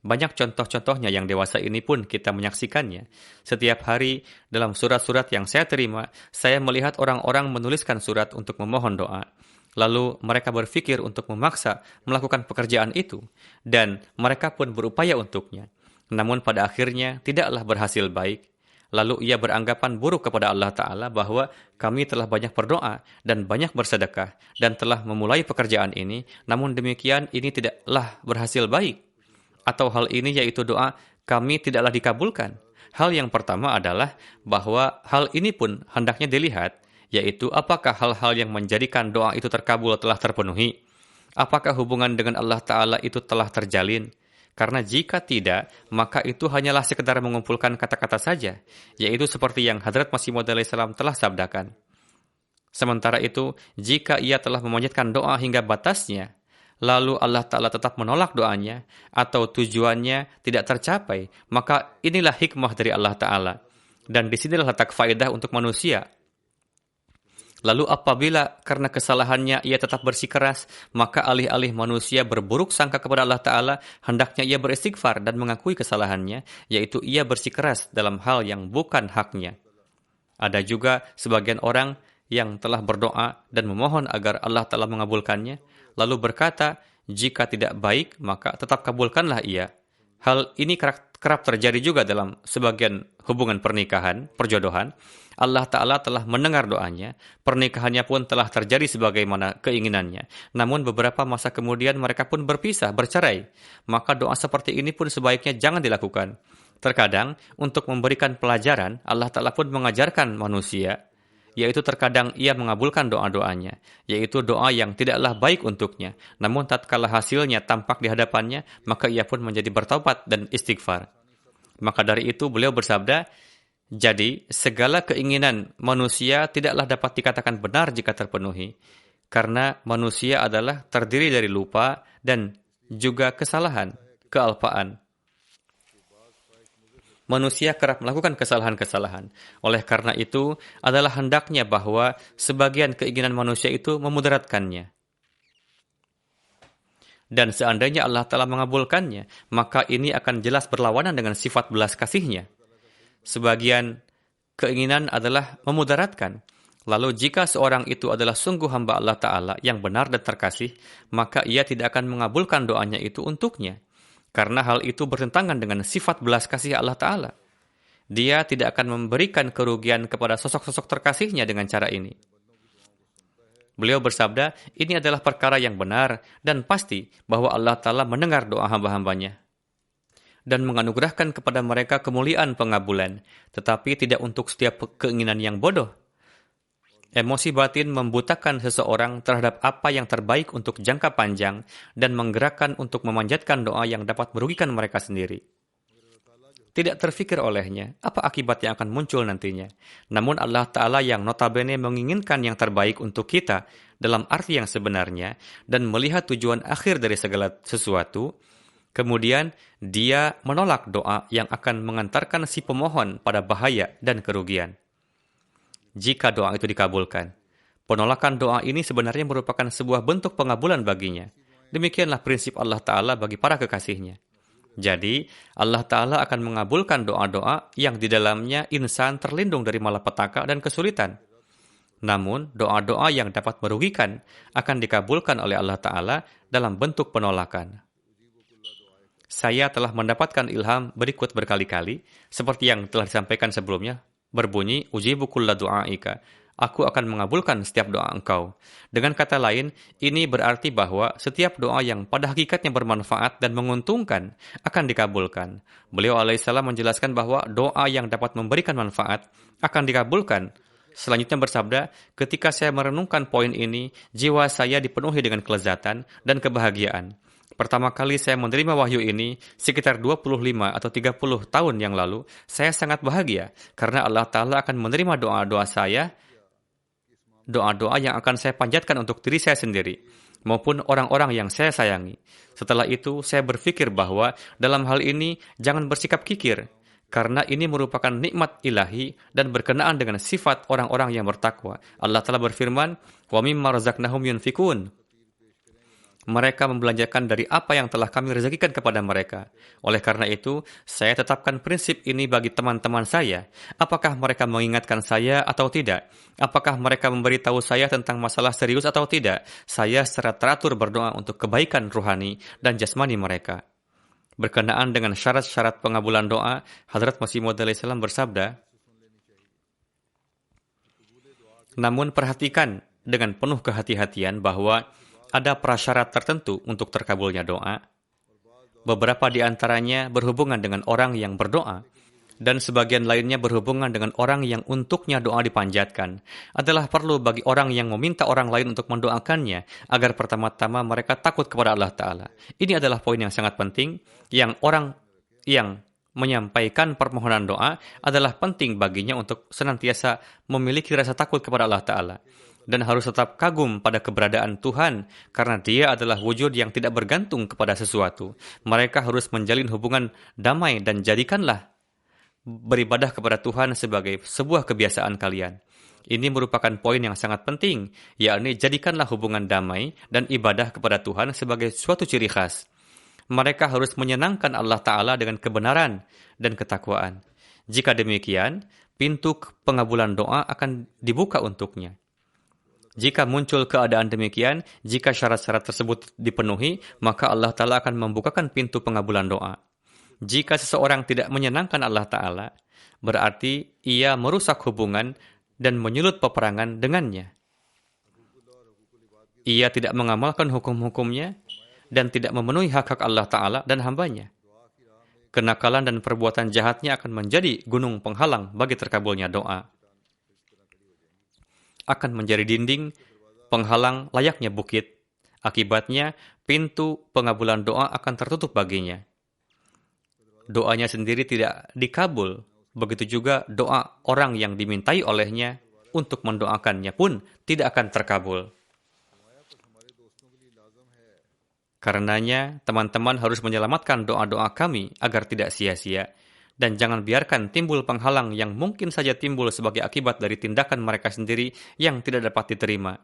Banyak contoh-contohnya yang dewasa ini pun kita menyaksikannya. Setiap hari dalam surat-surat yang saya terima, saya melihat orang-orang menuliskan surat untuk memohon doa. Lalu mereka berpikir untuk memaksa melakukan pekerjaan itu, dan mereka pun berupaya untuknya. Namun pada akhirnya tidaklah berhasil baik. Lalu ia beranggapan buruk kepada Allah Ta'ala bahwa kami telah banyak berdoa dan banyak bersedekah dan telah memulai pekerjaan ini, namun demikian ini tidaklah berhasil baik. Atau hal ini yaitu doa kami tidaklah dikabulkan. Hal yang pertama adalah bahwa hal ini pun hendaknya dilihat, yaitu apakah hal-hal yang menjadikan doa itu terkabul telah terpenuhi. Apakah hubungan dengan Allah Ta'ala itu telah terjalin? Karena jika tidak, maka itu hanyalah sekedar mengumpulkan kata-kata saja, yaitu seperti yang Hadrat Masih Maud alaihissalam telah sabdakan. Sementara itu, jika ia telah memanjatkan doa hingga batasnya, lalu Allah Ta'ala tetap menolak doanya, atau tujuannya tidak tercapai, maka inilah hikmah dari Allah Ta'ala. Dan disinilah letak faedah untuk manusia. Lalu apabila karena kesalahannya ia tetap bersikeras, maka alih-alih manusia berburuk sangka kepada Allah Ta'ala, hendaknya ia beristighfar dan mengakui kesalahannya, yaitu ia bersikeras dalam hal yang bukan haknya. Ada juga sebagian orang yang telah berdoa dan memohon agar Allah Ta'ala mengabulkannya, lalu berkata, jika tidak baik, maka tetap kabulkanlah ia. Hal ini kerap terjadi juga dalam sebagian hubungan pernikahan, perjodohan. Allah Ta'ala telah mendengar doanya, pernikahannya pun telah terjadi sebagaimana keinginannya. Namun beberapa masa kemudian mereka pun berpisah, bercerai. Maka doa seperti ini pun sebaiknya jangan dilakukan. Terkadang, untuk memberikan pelajaran, Allah Ta'ala pun mengajarkan manusia, yaitu terkadang ia mengabulkan doa-doanya, yaitu doa yang tidaklah baik untuknya. Namun tatkala hasilnya tampak di hadapannya, maka ia pun menjadi bertaubat dan istighfar. Maka dari itu beliau bersabda, jadi, segala keinginan manusia tidaklah dapat dikatakan benar jika terpenuhi, karena manusia adalah terdiri dari lupa dan juga kesalahan, kealpaan. Manusia kerap melakukan kesalahan-kesalahan. Oleh karena itu, adalah hendaknya bahwa sebagian keinginan manusia itu memudaratkannya. Dan seandainya Allah telah mengabulkannya, maka ini akan jelas berlawanan dengan sifat belas kasih-Nya. Sebagian keinginan adalah memudaratkan. Lalu jika seorang itu adalah sungguh hamba Allah Ta'ala yang benar dan terkasih, maka ia tidak akan mengabulkan doanya itu untuknya. Karena hal itu bertentangan dengan sifat belas kasih Allah Ta'ala. Dia tidak akan memberikan kerugian kepada sosok-sosok terkasihnya dengan cara ini. Beliau bersabda, ini adalah perkara yang benar dan pasti bahwa Allah Ta'ala mendengar doa hamba-hambanya dan menganugerahkan kepada mereka kemuliaan pengabulan, tetapi tidak untuk setiap keinginan yang bodoh. Emosi batin membutakan seseorang terhadap apa yang terbaik untuk jangka panjang dan menggerakkan untuk memanjatkan doa yang dapat merugikan mereka sendiri. Tidak terfikir olehnya apa akibat yang akan muncul nantinya. Namun Allah Ta'ala yang notabene menginginkan yang terbaik untuk kita dalam arti yang sebenarnya dan melihat tujuan akhir dari segala sesuatu, kemudian dia menolak doa yang akan mengantarkan si pemohon pada bahaya dan kerugian. Jika doa itu dikabulkan, penolakan doa ini sebenarnya merupakan sebuah bentuk pengabulan baginya. Demikianlah prinsip Allah Ta'ala bagi para kekasihnya. Jadi, Allah Ta'ala akan mengabulkan doa-doa yang di dalamnya insan terlindung dari malapetaka dan kesulitan. Namun, doa-doa yang dapat merugikan akan dikabulkan oleh Allah Ta'ala dalam bentuk penolakan. Saya telah mendapatkan ilham berikut berkali-kali, seperti yang telah disampaikan sebelumnya, berbunyi, ujibu kulla du'aika. Aku akan mengabulkan setiap doa engkau. Dengan kata lain, ini berarti bahwa setiap doa yang pada hakikatnya bermanfaat dan menguntungkan akan dikabulkan. Beliau alaihissalam menjelaskan bahwa doa yang dapat memberikan manfaat akan dikabulkan. Selanjutnya bersabda, ketika saya merenungkan poin ini, jiwa saya dipenuhi dengan kelezatan dan kebahagiaan. Pertama kali saya menerima wahyu ini, sekitar 25 atau 30 tahun yang lalu, saya sangat bahagia karena Allah Ta'ala akan menerima doa-doa saya, doa-doa yang akan saya panjatkan untuk diri saya sendiri, maupun orang-orang yang saya sayangi. Setelah itu, saya berpikir bahwa dalam hal ini jangan bersikap kikir, karena ini merupakan nikmat ilahi dan berkenaan dengan sifat orang-orang yang bertakwa. Allah Ta'ala berfirman, wa mimma razaqnahum yunfikun. Mereka membelanjakan dari apa yang telah kami rezekikan kepada mereka. Oleh karena itu, saya tetapkan prinsip ini bagi teman-teman saya. Apakah mereka mengingatkan saya atau tidak? Apakah mereka memberitahu saya tentang masalah serius atau tidak? Saya secara teratur berdoa untuk kebaikan ruhani dan jasmani mereka. Berkenaan dengan syarat-syarat pengabulan doa, Hadrat Masih Maud alaihissalam bersabda, namun perhatikan dengan penuh kehati-hatian bahwa ada prasyarat tertentu untuk terkabulnya doa. Beberapa di antaranya berhubungan dengan orang yang berdoa, dan sebagian lainnya berhubungan dengan orang yang untuknya doa dipanjatkan. Adalah perlu bagi orang yang meminta orang lain untuk mendoakannya, agar pertama-tama mereka takut kepada Allah Ta'ala. Ini adalah poin yang sangat penting, yang orang yang menyampaikan permohonan doa adalah penting baginya untuk senantiasa memiliki rasa takut kepada Allah Ta'ala. Dan harus tetap kagum pada keberadaan Tuhan, karena Dia adalah wujud yang tidak bergantung kepada sesuatu. Mereka harus menjalin hubungan damai dan jadikanlah beribadah kepada Tuhan sebagai sebuah kebiasaan kalian. Ini merupakan poin yang sangat penting, yakni jadikanlah hubungan damai dan ibadah kepada Tuhan sebagai suatu ciri khas. Mereka harus menyenangkan Allah Ta'ala dengan kebenaran dan ketakwaan. Jika demikian, pintu pengabulan doa akan dibuka untuknya. Jika muncul keadaan demikian, jika syarat-syarat tersebut dipenuhi, maka Allah Ta'ala akan membukakan pintu pengabulan doa. Jika seseorang tidak menyenangkan Allah Ta'ala, berarti ia merusak hubungan dan menyulut peperangan dengannya. Ia tidak mengamalkan hukum-hukumnya dan tidak memenuhi hak-hak Allah Ta'ala dan hambanya. Kenakalan dan perbuatan jahatnya akan menjadi gunung penghalang bagi terkabulnya doa. Akan menjadi dinding penghalang layaknya bukit. Akibatnya, pintu pengabulan doa akan tertutup baginya. Doanya sendiri tidak dikabul. Begitu juga doa orang yang dimintai olehnya untuk mendoakannya pun tidak akan terkabul. Karenanya, teman-teman harus menyelamatkan doa-doa kami agar tidak sia-sia. Dan jangan biarkan timbul penghalang yang mungkin saja timbul sebagai akibat dari tindakan mereka sendiri yang tidak dapat diterima.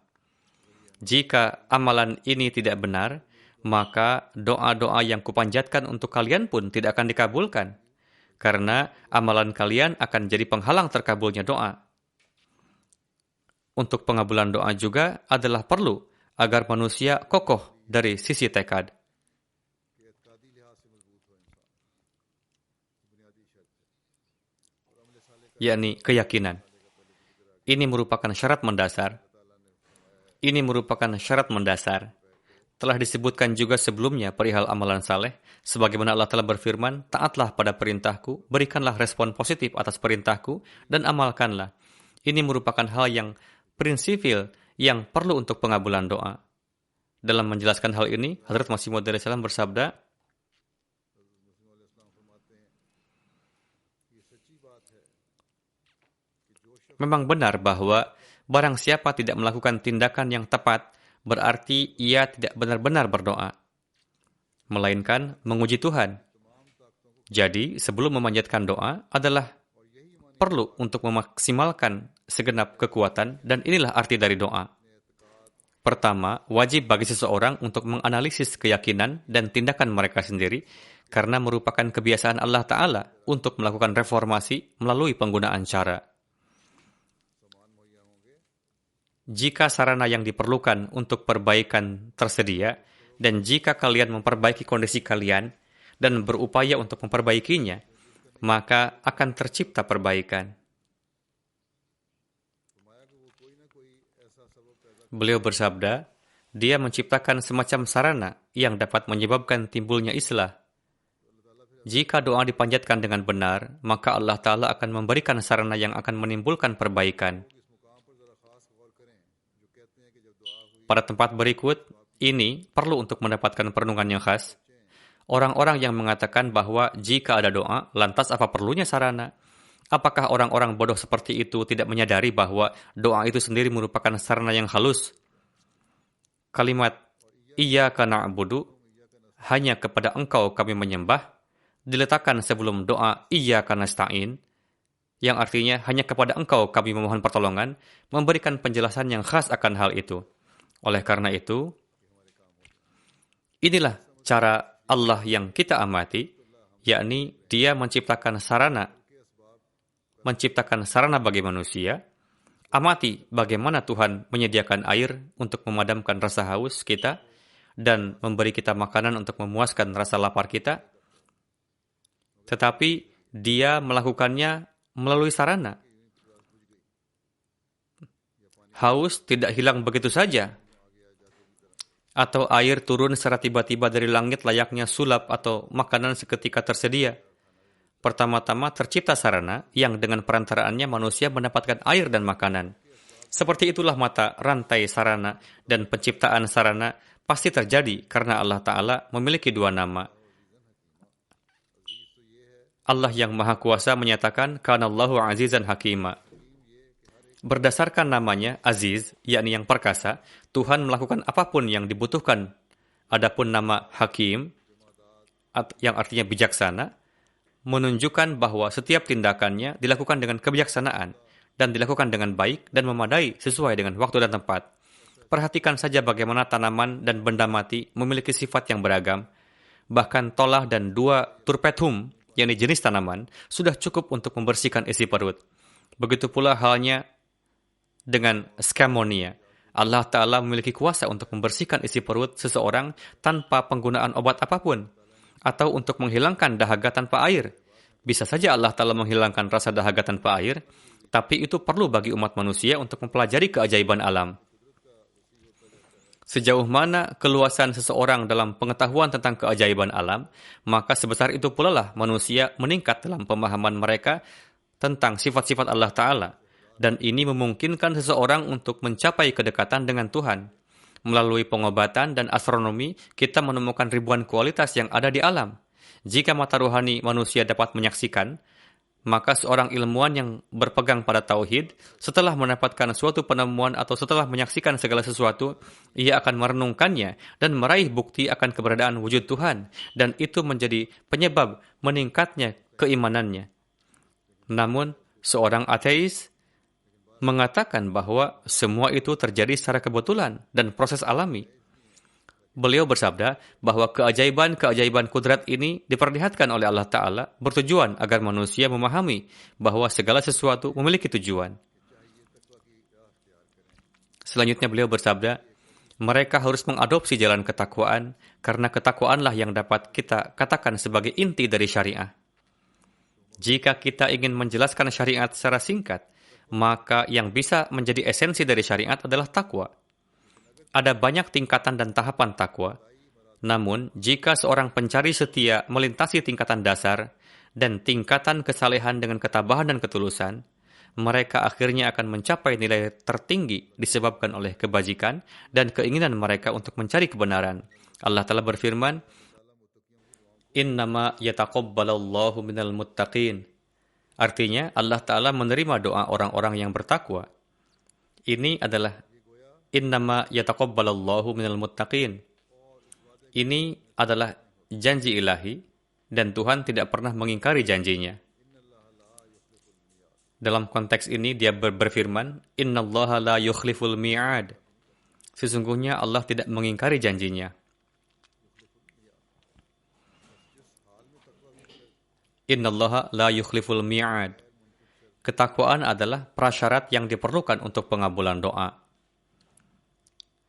Jika amalan ini tidak benar, maka doa-doa yang kupanjatkan untuk kalian pun tidak akan dikabulkan. Karena amalan kalian akan jadi penghalang terkabulnya doa. Untuk pengabulan doa juga adalah perlu agar manusia kokoh dari sisi tekad. Yakni keyakinan. Ini merupakan syarat mendasar. Telah disebutkan juga sebelumnya perihal amalan saleh, sebagaimana Allah telah berfirman, taatlah pada perintahku, berikanlah respon positif atas perintahku, dan amalkanlah. Ini merupakan hal yang prinsipil yang perlu untuk pengabulan doa. Dalam menjelaskan hal ini, Hazrat Masih Maud SAW bersabda, memang benar bahwa barang siapa tidak melakukan tindakan yang tepat, berarti ia tidak benar-benar berdoa, melainkan menguji Tuhan. Jadi, sebelum memanjatkan doa adalah perlu untuk memaksimalkan segenap kekuatan, dan inilah arti dari doa. Pertama, wajib bagi seseorang untuk menganalisis keyakinan dan tindakan mereka sendiri, karena merupakan kebiasaan Allah Ta'ala untuk melakukan reformasi melalui penggunaan cara. Jika sarana yang diperlukan untuk perbaikan tersedia, dan jika kalian memperbaiki kondisi kalian dan berupaya untuk memperbaikinya, maka akan tercipta perbaikan. Beliau bersabda, dia menciptakan semacam sarana yang dapat menyebabkan timbulnya islah. Jika doa dipanjatkan dengan benar, maka Allah Ta'ala akan memberikan sarana yang akan menimbulkan perbaikan. Pada tempat berikut, ini perlu untuk mendapatkan perenungan yang khas. Orang-orang yang mengatakan bahwa jika ada doa, lantas apa perlunya sarana? Apakah orang-orang bodoh seperti itu tidak menyadari bahwa doa itu sendiri merupakan sarana yang halus? Kalimat, Iyyaka na'budu, hanya kepada engkau kami menyembah, diletakkan sebelum doa Iyyaka nasta'in, yang artinya hanya kepada engkau kami memohon pertolongan, memberikan penjelasan yang khas akan hal itu. Oleh karena itu, inilah cara Allah yang kita amati, yakni Dia menciptakan sarana bagi manusia. Amati bagaimana Tuhan menyediakan air untuk memadamkan rasa haus kita dan memberi kita makanan untuk memuaskan rasa lapar kita. Tetapi Dia melakukannya melalui sarana. Haus tidak hilang begitu saja. Atau air turun secara tiba-tiba dari langit layaknya sulap atau makanan seketika tersedia. Pertama-tama tercipta sarana yang dengan perantaraannya manusia mendapatkan air dan makanan. Seperti itulah mata rantai sarana dan penciptaan sarana pasti terjadi karena Allah Ta'ala memiliki dua nama. Allah yang Maha Kuasa menyatakan, Kanallahu azizan hakima. Berdasarkan namanya, Aziz, yakni yang perkasa, Tuhan melakukan apapun yang dibutuhkan. Adapun nama Hakim, yang artinya bijaksana, menunjukkan bahwa setiap tindakannya dilakukan dengan kebijaksanaan dan dilakukan dengan baik dan memadai sesuai dengan waktu dan tempat. Perhatikan saja bagaimana tanaman dan benda mati memiliki sifat yang beragam. Bahkan tolah dan 2 turpetum, yakni jenis tanaman, sudah cukup untuk membersihkan isi perut. Begitu pula halnya dengan scamonia. Allah Ta'ala memiliki kuasa untuk membersihkan isi perut seseorang tanpa penggunaan obat apapun. atau untuk menghilangkan dahaga tanpa air. Bisa saja Allah Ta'ala menghilangkan rasa dahaga tanpa air, tapi itu perlu bagi umat manusia untuk mempelajari keajaiban alam. Sejauh mana keluasan seseorang dalam pengetahuan tentang keajaiban alam, maka sebesar itu pula lah manusia meningkat dalam pemahaman mereka tentang sifat-sifat Allah Ta'ala. Dan ini memungkinkan seseorang untuk mencapai kedekatan dengan Tuhan. Melalui pengobatan dan astronomi, kita menemukan ribuan kualitas yang ada di alam. Jika mata rohani manusia dapat menyaksikan, maka seorang ilmuwan yang berpegang pada tauhid, setelah mendapatkan suatu penemuan atau setelah menyaksikan segala sesuatu, ia akan merenungkannya dan meraih bukti akan keberadaan wujud Tuhan, dan itu menjadi penyebab meningkatnya keimanannya. Namun, seorang ateis mengatakan bahwa semua itu terjadi secara kebetulan dan proses alami. Beliau bersabda bahwa keajaiban-keajaiban kudrat ini diperlihatkan oleh Allah Ta'ala bertujuan agar manusia memahami bahwa segala sesuatu memiliki tujuan. Selanjutnya beliau bersabda, mereka harus mengadopsi jalan ketakwaan karena ketakwaanlah yang dapat kita katakan sebagai inti dari syariah. Jika kita ingin menjelaskan syariat secara singkat, maka yang bisa menjadi esensi dari syariat adalah takwa. Ada banyak tingkatan dan tahapan takwa. Namun, jika seorang pencari setia melintasi tingkatan dasar dan tingkatan kesalehan dengan ketabahan dan ketulusan, mereka akhirnya akan mencapai nilai tertinggi disebabkan oleh kebajikan dan keinginan mereka untuk mencari kebenaran. Allah Ta'ala berfirman, Innama yataqabbalallahu minal muttaqin. Artinya, Allah Ta'ala menerima doa orang-orang yang bertakwa. Ini adalah Innama yataqabbalallahu minal muttaqin. Ini adalah janji ilahi, dan Tuhan tidak pernah mengingkari janjinya. Dalam konteks ini, dia berfirman, Innallaha la yukhliful mi'ad. Sesungguhnya Allah tidak mengingkari janjinya. Innallaha la yukhliful mi'ad. Ketakwaan adalah prasyarat yang diperlukan untuk pengabulan doa.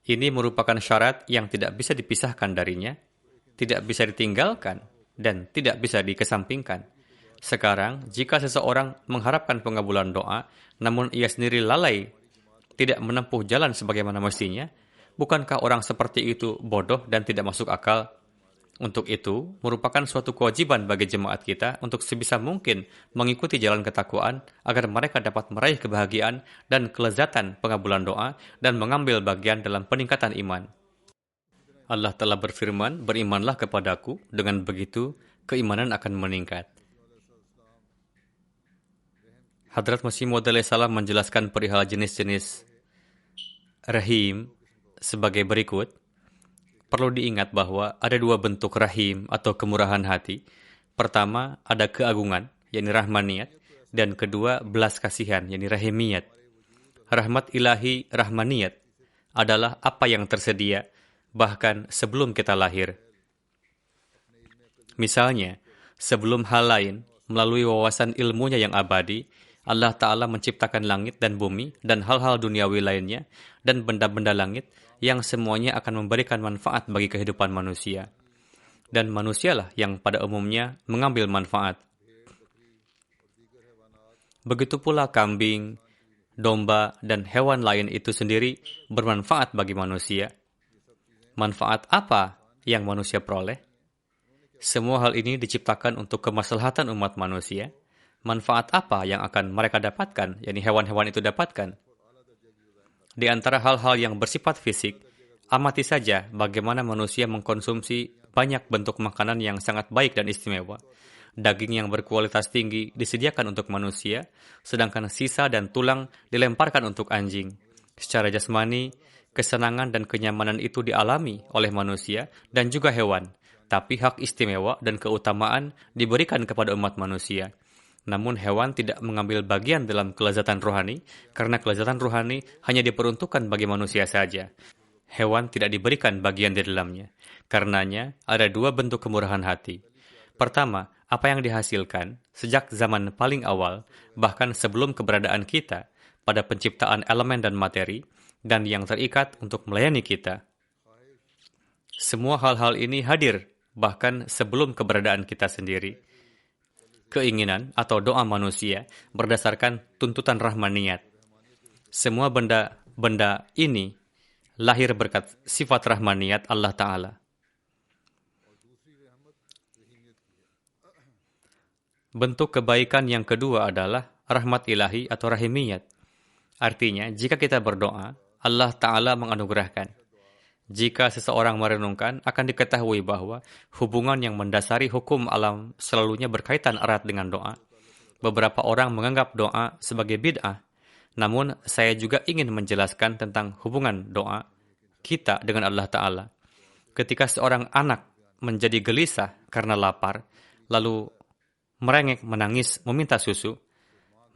Ini merupakan syarat yang tidak bisa dipisahkan darinya, tidak bisa ditinggalkan, dan tidak bisa dikesampingkan. Sekarang, jika seseorang mengharapkan pengabulan doa, namun ia sendiri lalai, tidak menempuh jalan sebagaimana mestinya, bukankah orang seperti itu bodoh dan tidak masuk akal? Untuk itu, merupakan suatu kewajiban bagi jemaat kita untuk sebisa mungkin mengikuti jalan ketakwaan agar mereka dapat meraih kebahagiaan dan kelezatan pengabulan doa dan mengambil bagian dalam peningkatan iman. Allah telah berfirman, berimanlah kepadaku, dengan begitu keimanan akan meningkat. Hadrat Masih Maud salam menjelaskan perihal jenis-jenis rahim sebagai berikut. Perlu diingat bahwa ada dua bentuk rahim atau kemurahan hati. Pertama, ada keagungan, yakni rahmaniyat, dan kedua, belas kasihan, yakni rahimiyat. Rahmat ilahi rahmaniyat adalah apa yang tersedia, bahkan sebelum kita lahir. Misalnya, sebelum hal lain, melalui wawasan ilmunya yang abadi, Allah Ta'ala menciptakan langit dan bumi dan hal-hal duniawi lainnya dan benda-benda langit yang semuanya akan memberikan manfaat bagi kehidupan manusia. Dan manusialah yang pada umumnya mengambil manfaat. Begitu pula kambing, domba, dan hewan lain itu sendiri bermanfaat bagi manusia. Manfaat apa yang manusia peroleh? Semua hal ini diciptakan untuk kemaslahatan umat manusia. Manfaat apa yang akan mereka dapatkan, yakni hewan-hewan itu dapatkan? Di antara hal-hal yang bersifat fisik, amati saja bagaimana manusia mengkonsumsi banyak bentuk makanan yang sangat baik dan istimewa. Daging yang berkualitas tinggi disediakan untuk manusia, sedangkan sisa dan tulang dilemparkan untuk anjing. Secara jasmani, kesenangan dan kenyamanan itu dialami oleh manusia dan juga hewan, tapi hak istimewa dan keutamaan diberikan kepada umat manusia. Namun hewan tidak mengambil bagian dalam kelezatan rohani, karena kelezatan rohani hanya diperuntukkan bagi manusia saja. Hewan tidak diberikan bagian di dalamnya. Karenanya, ada dua bentuk kemurahan hati. Pertama, apa yang dihasilkan sejak zaman paling awal, bahkan sebelum keberadaan kita, pada penciptaan elemen dan materi, dan yang terikat untuk melayani kita. Semua hal-hal ini hadir bahkan sebelum keberadaan kita sendiri. Keinginan atau doa manusia berdasarkan tuntutan rahmaniyat. Semua benda ini lahir berkat sifat rahmaniyat Allah Ta'ala. Bentuk kebaikan yang kedua adalah rahmat ilahi atau rahimiyat. Artinya, jika kita berdoa, Allah Ta'ala menganugerahkan. Jika seseorang merenungkan, akan diketahui bahwa hubungan yang mendasari hukum alam selalunya berkaitan erat dengan doa. Beberapa orang menganggap doa sebagai bid'ah. Namun, saya juga ingin menjelaskan tentang hubungan doa kita dengan Allah Ta'ala. Ketika seorang anak menjadi gelisah karena lapar, lalu merengek, menangis, meminta susu,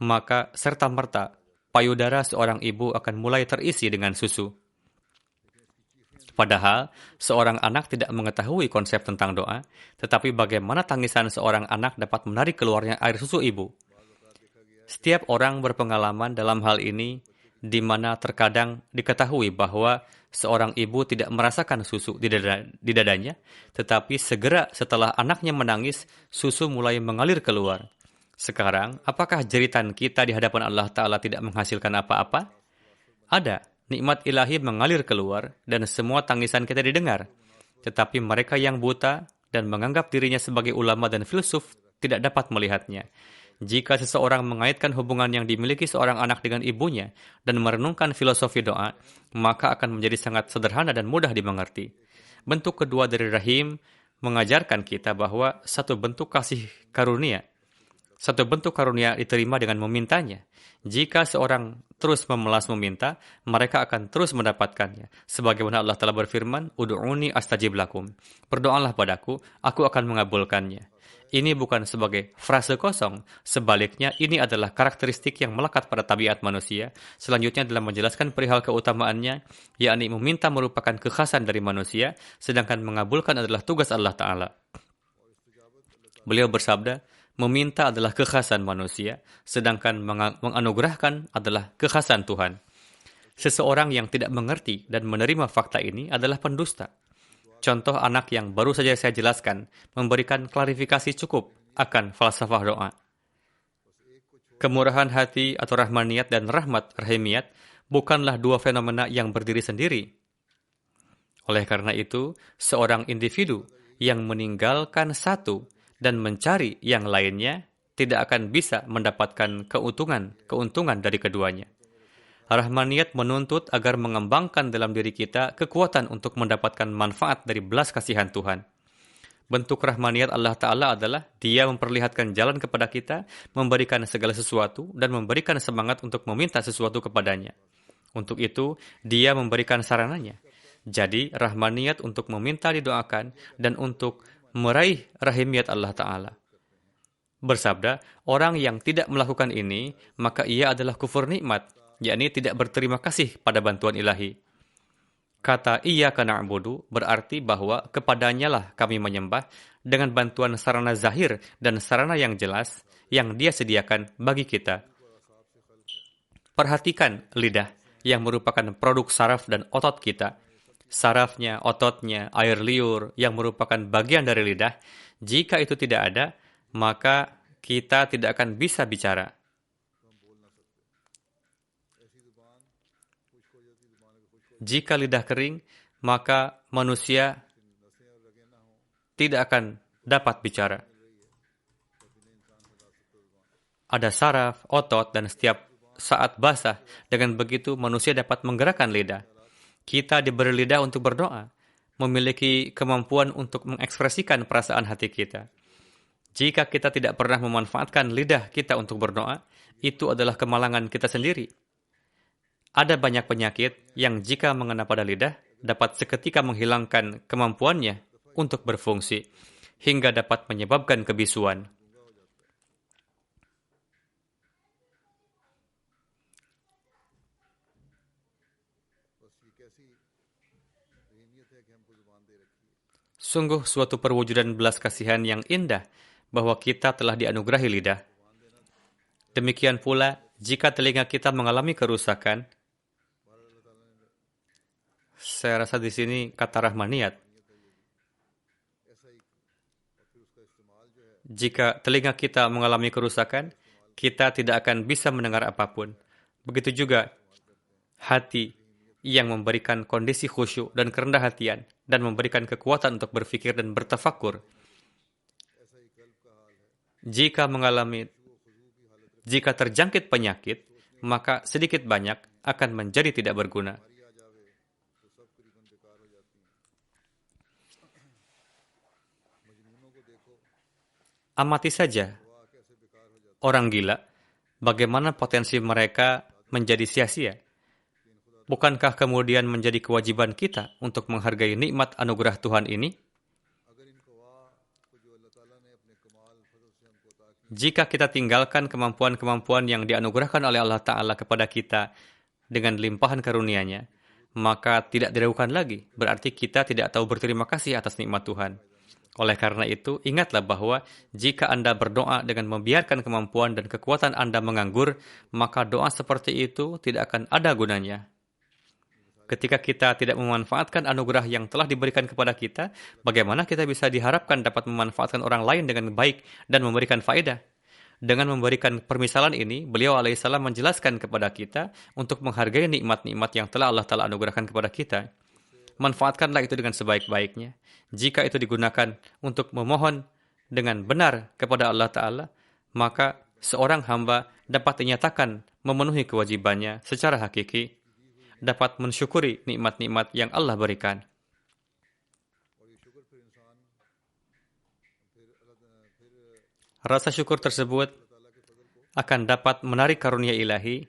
maka serta-merta payudara seorang ibu akan mulai terisi dengan susu. Padahal, seorang anak tidak mengetahui konsep tentang doa, tetapi bagaimana tangisan seorang anak dapat menarik keluarnya air susu ibu. Setiap orang berpengalaman dalam hal ini, di mana terkadang diketahui bahwa seorang ibu tidak merasakan susu di dadanya, tetapi segera setelah anaknya menangis, susu mulai mengalir keluar. Sekarang, apakah jeritan kita di hadapan Allah Ta'ala tidak menghasilkan apa-apa? Ada. Nikmat ilahi mengalir keluar dan semua tangisan kita didengar. Tetapi mereka yang buta dan menganggap dirinya sebagai ulama dan filsuf tidak dapat melihatnya. Jika seseorang mengaitkan hubungan yang dimiliki seorang anak dengan ibunya dan merenungkan filosofi doa, maka akan menjadi sangat sederhana dan mudah dimengerti. Bentuk kedua dari rahim mengajarkan kita bahwa satu bentuk karunia diterima dengan memintanya. Jika seorang terus memelas meminta, mereka akan terus mendapatkannya. Sebagaimana Allah Ta'ala berfirman, Udu'uni astajib lakum. Berdoalah padaku, aku akan mengabulkannya. Ini bukan sebagai frase kosong. Sebaliknya, ini adalah karakteristik yang melekat pada tabiat manusia. Selanjutnya dalam menjelaskan perihal keutamaannya, yakni meminta merupakan kekhasan dari manusia, sedangkan mengabulkan adalah tugas Allah Ta'ala. Beliau bersabda, meminta adalah kekhasan manusia, sedangkan menganugerahkan adalah kekhasan Tuhan. Seseorang yang tidak mengerti dan menerima fakta ini adalah pendusta. Contoh anak yang baru saja saya jelaskan memberikan klarifikasi cukup akan falsafah doa. Kemurahan hati atau rahmaniyat dan rahmat rahimiyat bukanlah dua fenomena yang berdiri sendiri. Oleh karena itu, seorang individu yang meninggalkan satu dan mencari yang lainnya tidak akan bisa mendapatkan keuntungan dari keduanya. Rahmaniyat menuntut agar mengembangkan dalam diri kita kekuatan untuk mendapatkan manfaat dari belas kasihan Tuhan. Bentuk rahmaniyat Allah Ta'ala adalah Dia memperlihatkan jalan kepada kita, memberikan segala sesuatu, dan memberikan semangat untuk meminta sesuatu kepadanya. Untuk itu, Dia memberikan sarananya. Jadi, rahmaniyat untuk meminta didoakan dan untuk meraih rahimiyat Allah Ta'ala. Bersabda, orang yang tidak melakukan ini, maka ia adalah kufur nikmat, yakni tidak berterima kasih pada bantuan ilahi. Kata iyyaka na'budu berarti bahwa kepadanya lah kami menyembah dengan bantuan sarana zahir dan sarana yang jelas yang Dia sediakan bagi kita. Perhatikan lidah yang merupakan produk saraf dan otot kita. Sarafnya, ototnya, air liur yang merupakan bagian dari lidah, jika itu tidak ada, maka kita tidak akan bisa bicara. Jika lidah kering, maka manusia tidak akan dapat bicara. Ada saraf, otot, dan setiap saat basah, dengan begitu manusia dapat menggerakkan lidah. Kita diberi lidah untuk berdoa, memiliki kemampuan untuk mengekspresikan perasaan hati kita. Jika kita tidak pernah memanfaatkan lidah kita untuk berdoa, itu adalah kemalangan kita sendiri. Ada banyak penyakit yang jika mengena pada lidah, dapat seketika menghilangkan kemampuannya untuk berfungsi, hingga dapat menyebabkan kebisuan. Sungguh suatu perwujudan belas kasihan yang indah bahwa kita telah dianugerahi lidah. Demikian pula, jika telinga kita mengalami kerusakan, saya rasa di sini kata rahmaniyat. Jika telinga kita mengalami kerusakan, kita tidak akan bisa mendengar apapun. Begitu juga hati yang memberikan kondisi khusyuk dan kerendah hatian dan memberikan kekuatan untuk berfikir dan bertafakur. Jika terjangkit penyakit, maka sedikit banyak akan menjadi tidak berguna. Amati saja orang gila, bagaimana potensi mereka menjadi sia-sia. Bukankah kemudian menjadi kewajiban kita untuk menghargai nikmat anugerah Tuhan ini? Jika kita tinggalkan kemampuan-kemampuan yang dianugerahkan oleh Allah Ta'ala kepada kita dengan limpahan karunia-Nya, maka tidak diragukan lagi. Berarti kita tidak tahu berterima kasih atas nikmat Tuhan. Oleh karena itu, ingatlah bahwa jika Anda berdoa dengan membiarkan kemampuan dan kekuatan Anda menganggur, maka doa seperti itu tidak akan ada gunanya. Ketika kita tidak memanfaatkan anugerah yang telah diberikan kepada kita, bagaimana kita bisa diharapkan dapat memanfaatkan orang lain dengan baik dan memberikan faedah? Dengan memberikan permisalan ini, beliau alaihissalam menjelaskan kepada kita untuk menghargai nikmat-nikmat yang telah Allah Ta'ala anugerahkan kepada kita. Manfaatkanlah itu dengan sebaik-baiknya. Jika itu digunakan untuk memohon dengan benar kepada Allah Ta'ala, maka seorang hamba dapat dinyatakan memenuhi kewajibannya secara hakiki, dapat mensyukuri nikmat-nikmat yang Allah berikan. Rasa syukur tersebut akan dapat menarik karunia ilahi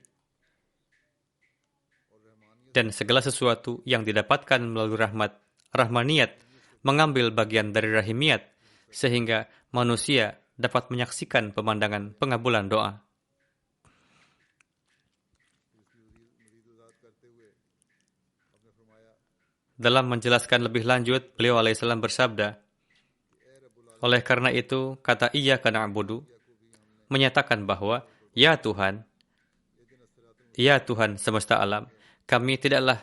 dan segala sesuatu yang didapatkan melalui rahmaniyat mengambil bagian dari rahimiyat sehingga manusia dapat menyaksikan pemandangan pengabulan doa. Dalam menjelaskan lebih lanjut, beliau alaihissalam bersabda, oleh karena itu, kata iyyaka na'budu menyatakan bahwa, ya Tuhan semesta alam, kami tidaklah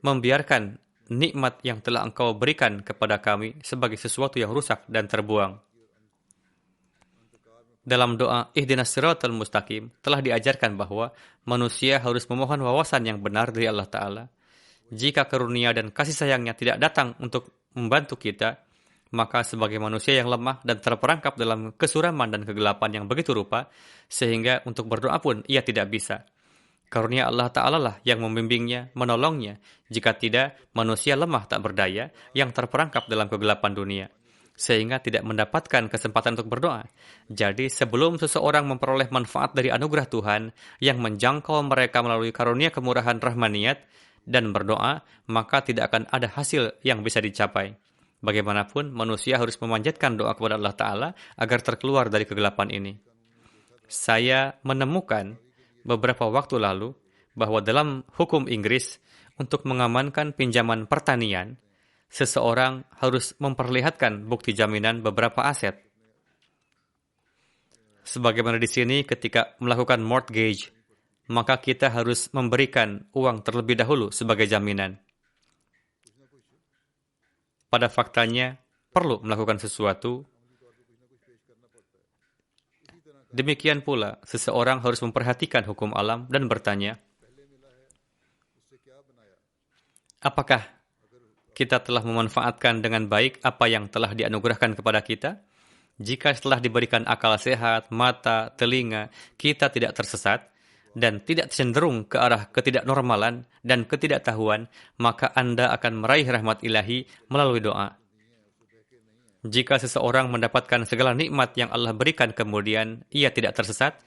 membiarkan nikmat yang telah Engkau berikan kepada kami sebagai sesuatu yang rusak dan terbuang. Dalam doa ihdinas siratal mustaqim telah diajarkan bahwa manusia harus memohon wawasan yang benar dari Allah Ta'ala. Jika karunia dan kasih sayangnya tidak datang untuk membantu kita, maka sebagai manusia yang lemah dan terperangkap dalam kesuraman dan kegelapan yang begitu rupa, sehingga untuk berdoa pun ia tidak bisa. Karunia Allah Ta'ala lah yang membimbingnya, menolongnya. Jika tidak, manusia lemah tak berdaya yang terperangkap dalam kegelapan dunia, sehingga tidak mendapatkan kesempatan untuk berdoa. Jadi sebelum seseorang memperoleh manfaat dari anugerah Tuhan yang menjangkau mereka melalui karunia kemurahan rahmaniyat dan berdoa, maka tidak akan ada hasil yang bisa dicapai. Bagaimanapun, manusia harus memanjatkan doa kepada Allah Ta'ala agar terkeluar dari kegelapan ini. Saya menemukan beberapa waktu lalu bahwa dalam hukum Inggris, untuk mengamankan pinjaman pertanian, seseorang harus memperlihatkan bukti jaminan beberapa aset. Sebagaimana di sini ketika melakukan mortgage, maka kita harus memberikan uang terlebih dahulu sebagai jaminan. Pada faktanya, perlu melakukan sesuatu. Demikian pula, seseorang harus memperhatikan hukum alam dan bertanya, apakah kita telah memanfaatkan dengan baik apa yang telah dianugerahkan kepada kita? Jika setelah diberikan akal sehat, mata, telinga, kita tidak tersesat, dan tidak cenderung ke arah ketidaknormalan dan ketidaktahuan, maka Anda akan meraih rahmat ilahi melalui doa. Jika seseorang mendapatkan segala nikmat yang Allah berikan kemudian ia tidak tersesat,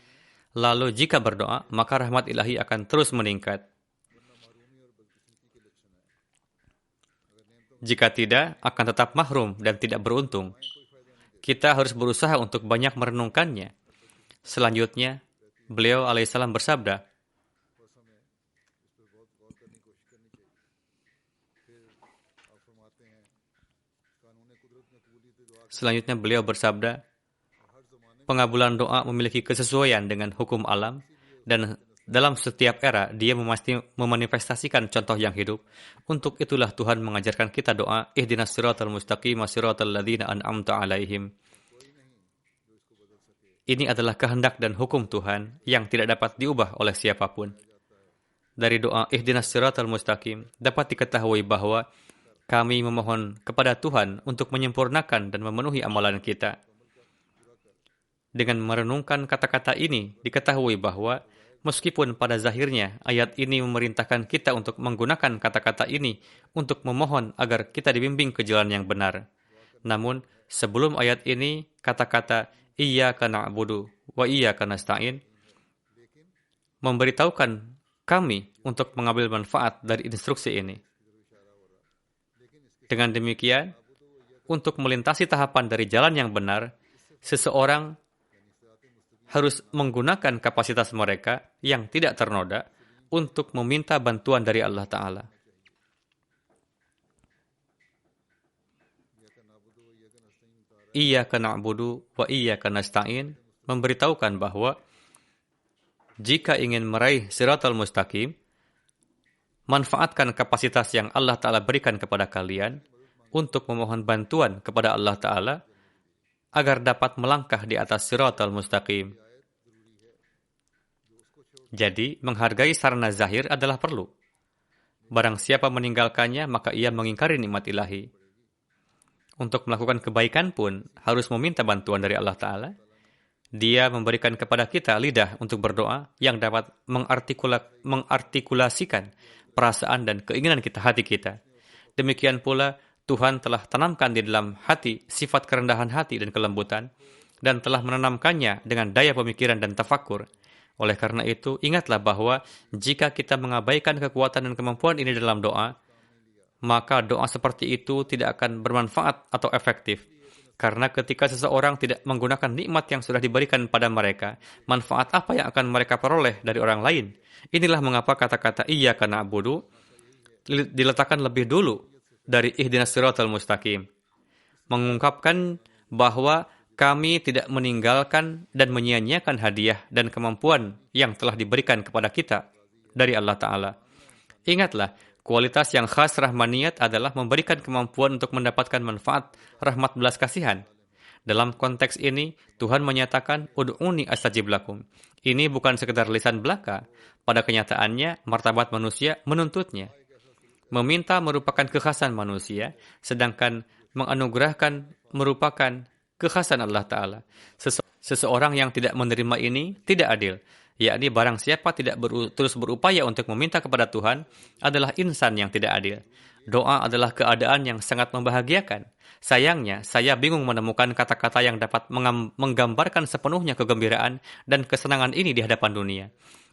lalu jika berdoa, maka rahmat ilahi akan terus meningkat. Jika tidak, akan tetap mahrum dan tidak beruntung. Kita harus berusaha untuk banyak merenungkannya. Selanjutnya, beliau alaihissalam bersabda, pengabulan doa memiliki kesesuaian dengan hukum alam dan dalam setiap era, dia memanifestasikan contoh yang hidup. Untuk itulah Tuhan mengajarkan kita doa, ihdinas siratal mustaqim siratal ladzina an'amta alaihim. Ini adalah kehendak dan hukum Tuhan yang tidak dapat diubah oleh siapapun. Dari doa ihdinas siratal mustaqim dapat diketahui bahwa kami memohon kepada Tuhan untuk menyempurnakan dan memenuhi amalan kita. Dengan merenungkan kata-kata ini, diketahui bahwa meskipun pada zahirnya ayat ini memerintahkan kita untuk menggunakan kata-kata ini untuk memohon agar kita dibimbing ke jalan yang benar. Namun, sebelum ayat ini, kata-kata iyyaka na'budu wa iyyaka nasta'in memberitahukan kami untuk mengambil manfaat dari instruksi ini. Dengan demikian, untuk melintasi tahapan dari jalan yang benar, seseorang harus menggunakan kapasitas mereka yang tidak ternoda untuk meminta bantuan dari Allah Ta'ala. Iyyaka na'budu wa iyyaka nasta'in memberitahukan bahwa jika ingin meraih siratal mustaqim, manfaatkan kapasitas yang Allah Ta'ala berikan kepada kalian untuk memohon bantuan kepada Allah Ta'ala agar dapat melangkah di atas siratal mustaqim. Jadi, menghargai sarana zahir adalah perlu. Barang siapa meninggalkannya, maka ia mengingkari nikmat ilahi. Untuk melakukan kebaikan pun harus meminta bantuan dari Allah Ta'ala. Dia memberikan kepada kita lidah untuk berdoa yang dapat mengartikulasikan perasaan dan keinginan kita, hati kita. Demikian pula, Tuhan telah tanamkan di dalam hati sifat kerendahan hati dan kelembutan, dan telah menanamkannya dengan daya pemikiran dan tafakkur. Oleh karena itu, ingatlah bahwa jika kita mengabaikan kekuatan dan kemampuan ini dalam doa, maka doa seperti itu tidak akan bermanfaat atau efektif. Karena ketika seseorang tidak menggunakan nikmat yang sudah diberikan pada mereka, manfaat apa yang akan mereka peroleh dari orang lain? Inilah mengapa kata-kata iyyaka na'budu diletakkan lebih dulu dari ihdinas siratal mustaqim. Mengungkapkan bahwa kami tidak meninggalkan dan menyia-nyiakan hadiah dan kemampuan yang telah diberikan kepada kita dari Allah Ta'ala. Ingatlah, kualitas yang khas rahmaniyat adalah memberikan kemampuan untuk mendapatkan manfaat rahmat belas kasihan. Dalam konteks ini, Tuhan menyatakan, Ud'uni astajib lakum. Ini bukan sekedar lisan belaka. Pada kenyataannya, martabat manusia menuntutnya. Meminta merupakan kekhasan manusia, sedangkan menganugerahkan merupakan kekhasan Allah Ta'ala. Seseorang yang tidak menerima ini tidak adil, yakni barang siapa tidak terus berupaya untuk meminta kepada Tuhan adalah insan yang tidak adil. Doa adalah keadaan yang sangat membahagiakan. Sayangnya, saya bingung menemukan kata-kata yang dapat menggambarkan sepenuhnya kegembiraan dan kesenangan ini di hadapan dunia.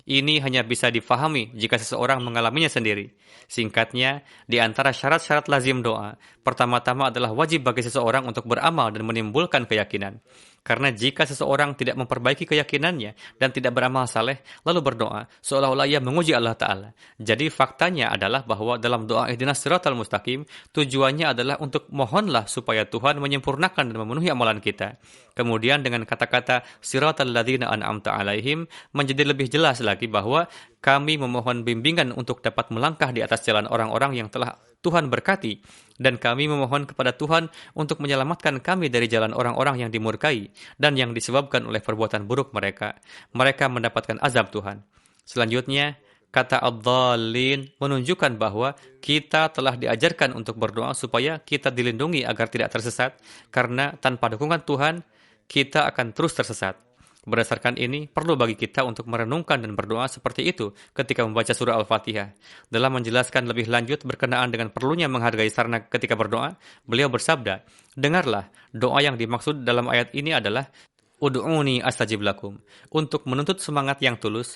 Ini hanya bisa difahami jika seseorang mengalaminya sendiri. Singkatnya, di antara syarat-syarat lazim doa, pertama-tama adalah wajib bagi seseorang untuk beramal dan menimbulkan keyakinan. Karena jika seseorang tidak memperbaiki keyakinannya dan tidak beramal saleh, lalu berdoa, seolah-olah ia menguji Allah Ta'ala. Jadi faktanya adalah bahwa dalam doa ihdinas siratal mustaqim, tujuannya adalah untuk mohonlah supaya Tuhan menyempurnakan dan memenuhi amalan kita. Kemudian dengan kata-kata siratal ladzina an'amta alaihim, menjadi lebih jelas lagi bahwa kami memohon bimbingan untuk dapat melangkah di atas jalan orang-orang yang telah Tuhan berkati, dan kami memohon kepada Tuhan untuk menyelamatkan kami dari jalan orang-orang yang dimurkai dan yang disebabkan oleh perbuatan buruk mereka. Mereka mendapatkan azab Tuhan. Selanjutnya, kata ad-dhalin menunjukkan bahwa kita telah diajarkan untuk berdoa supaya kita dilindungi agar tidak tersesat, karena tanpa dukungan Tuhan, kita akan terus tersesat. Berdasarkan ini, perlu bagi kita untuk merenungkan dan berdoa seperti itu ketika membaca surah Al-Fatihah. Dalam menjelaskan lebih lanjut berkenaan dengan perlunya menghargai sarana ketika berdoa, beliau bersabda, dengarlah, doa yang dimaksud dalam ayat ini adalah Ud'uni astajib lakum, untuk menuntut semangat yang tulus.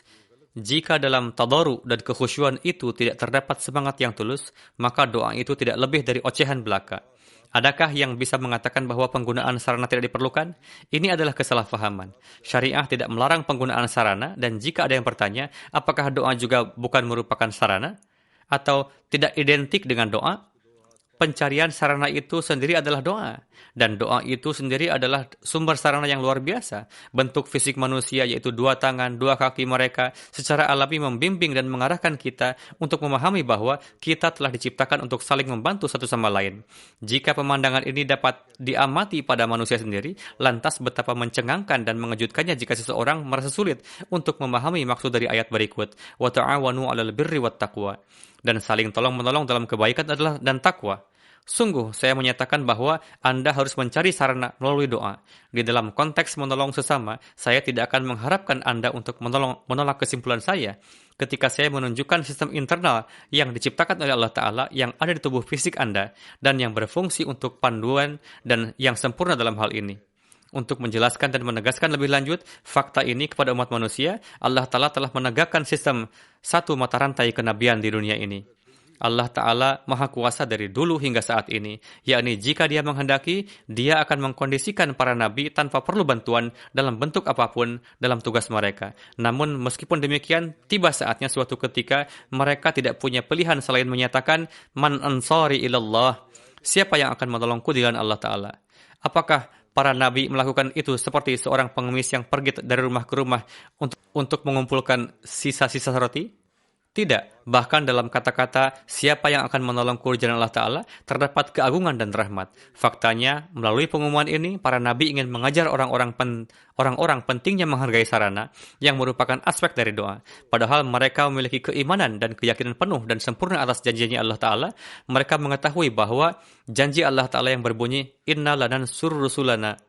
Jika dalam tadaru dan kekhusyuan itu tidak terdapat semangat yang tulus, maka doa itu tidak lebih dari ocehan belaka. Adakah yang bisa mengatakan bahwa penggunaan sarana tidak diperlukan? Ini adalah kesalahpahaman. Syariah tidak melarang penggunaan sarana, dan jika ada yang bertanya, apakah doa juga bukan merupakan sarana? Atau tidak identik dengan doa? pencarian sarana itu sendiri adalah doa. Dan doa itu sendiri adalah sumber sarana yang luar biasa. Bentuk fisik manusia yaitu dua tangan, dua kaki mereka secara alami membimbing dan mengarahkan kita untuk memahami bahwa kita telah diciptakan untuk saling membantu satu sama lain. Jika pemandangan ini dapat diamati pada manusia sendiri, lantas betapa mencengangkan dan mengejutkannya jika seseorang merasa sulit untuk memahami maksud dari ayat berikut. Wa ta'awanu 'alal birri wat taqwa. Dan saling tolong-menolong dalam kebaikan adalah dan takwa. Sungguh, saya menyatakan bahwa Anda harus mencari sarana melalui doa. Di dalam konteks menolong sesama, saya tidak akan mengharapkan Anda untuk menolak kesimpulan saya ketika saya menunjukkan sistem internal yang diciptakan oleh Allah Ta'ala yang ada di tubuh fisik Anda dan yang berfungsi untuk panduan dan yang sempurna dalam hal ini. Untuk menjelaskan dan menegaskan lebih lanjut fakta ini kepada umat manusia, Allah Ta'ala telah menegakkan sistem satu mata rantai kenabian di dunia ini. Allah Ta'ala Maha Kuasa dari dulu hingga saat ini, yakni jika Dia menghendaki, Dia akan mengkondisikan para nabi tanpa perlu bantuan dalam bentuk apapun dalam tugas mereka. Namun meskipun demikian, tiba saatnya suatu ketika mereka tidak punya pilihan selain menyatakan, Man ansari ilallah, siapa yang akan menolongku di jalan Allah Ta'ala? Apakah para nabi melakukan itu seperti seorang pengemis yang pergi dari rumah ke rumah untuk mengumpulkan sisa-sisa roti? Tidak, bahkan dalam kata-kata siapa yang akan menolongku di jalan Allah Ta'ala terdapat keagungan dan rahmat. Faktanya, melalui pengumuman ini, para nabi ingin mengajar orang-orang pentingnya menghargai sarana yang merupakan aspek dari doa. Padahal mereka memiliki keimanan dan keyakinan penuh dan sempurna atas janjinya Allah Ta'ala. Mereka mengetahui bahwa janji Allah Ta'ala yang berbunyi, Inna lanansur rusulana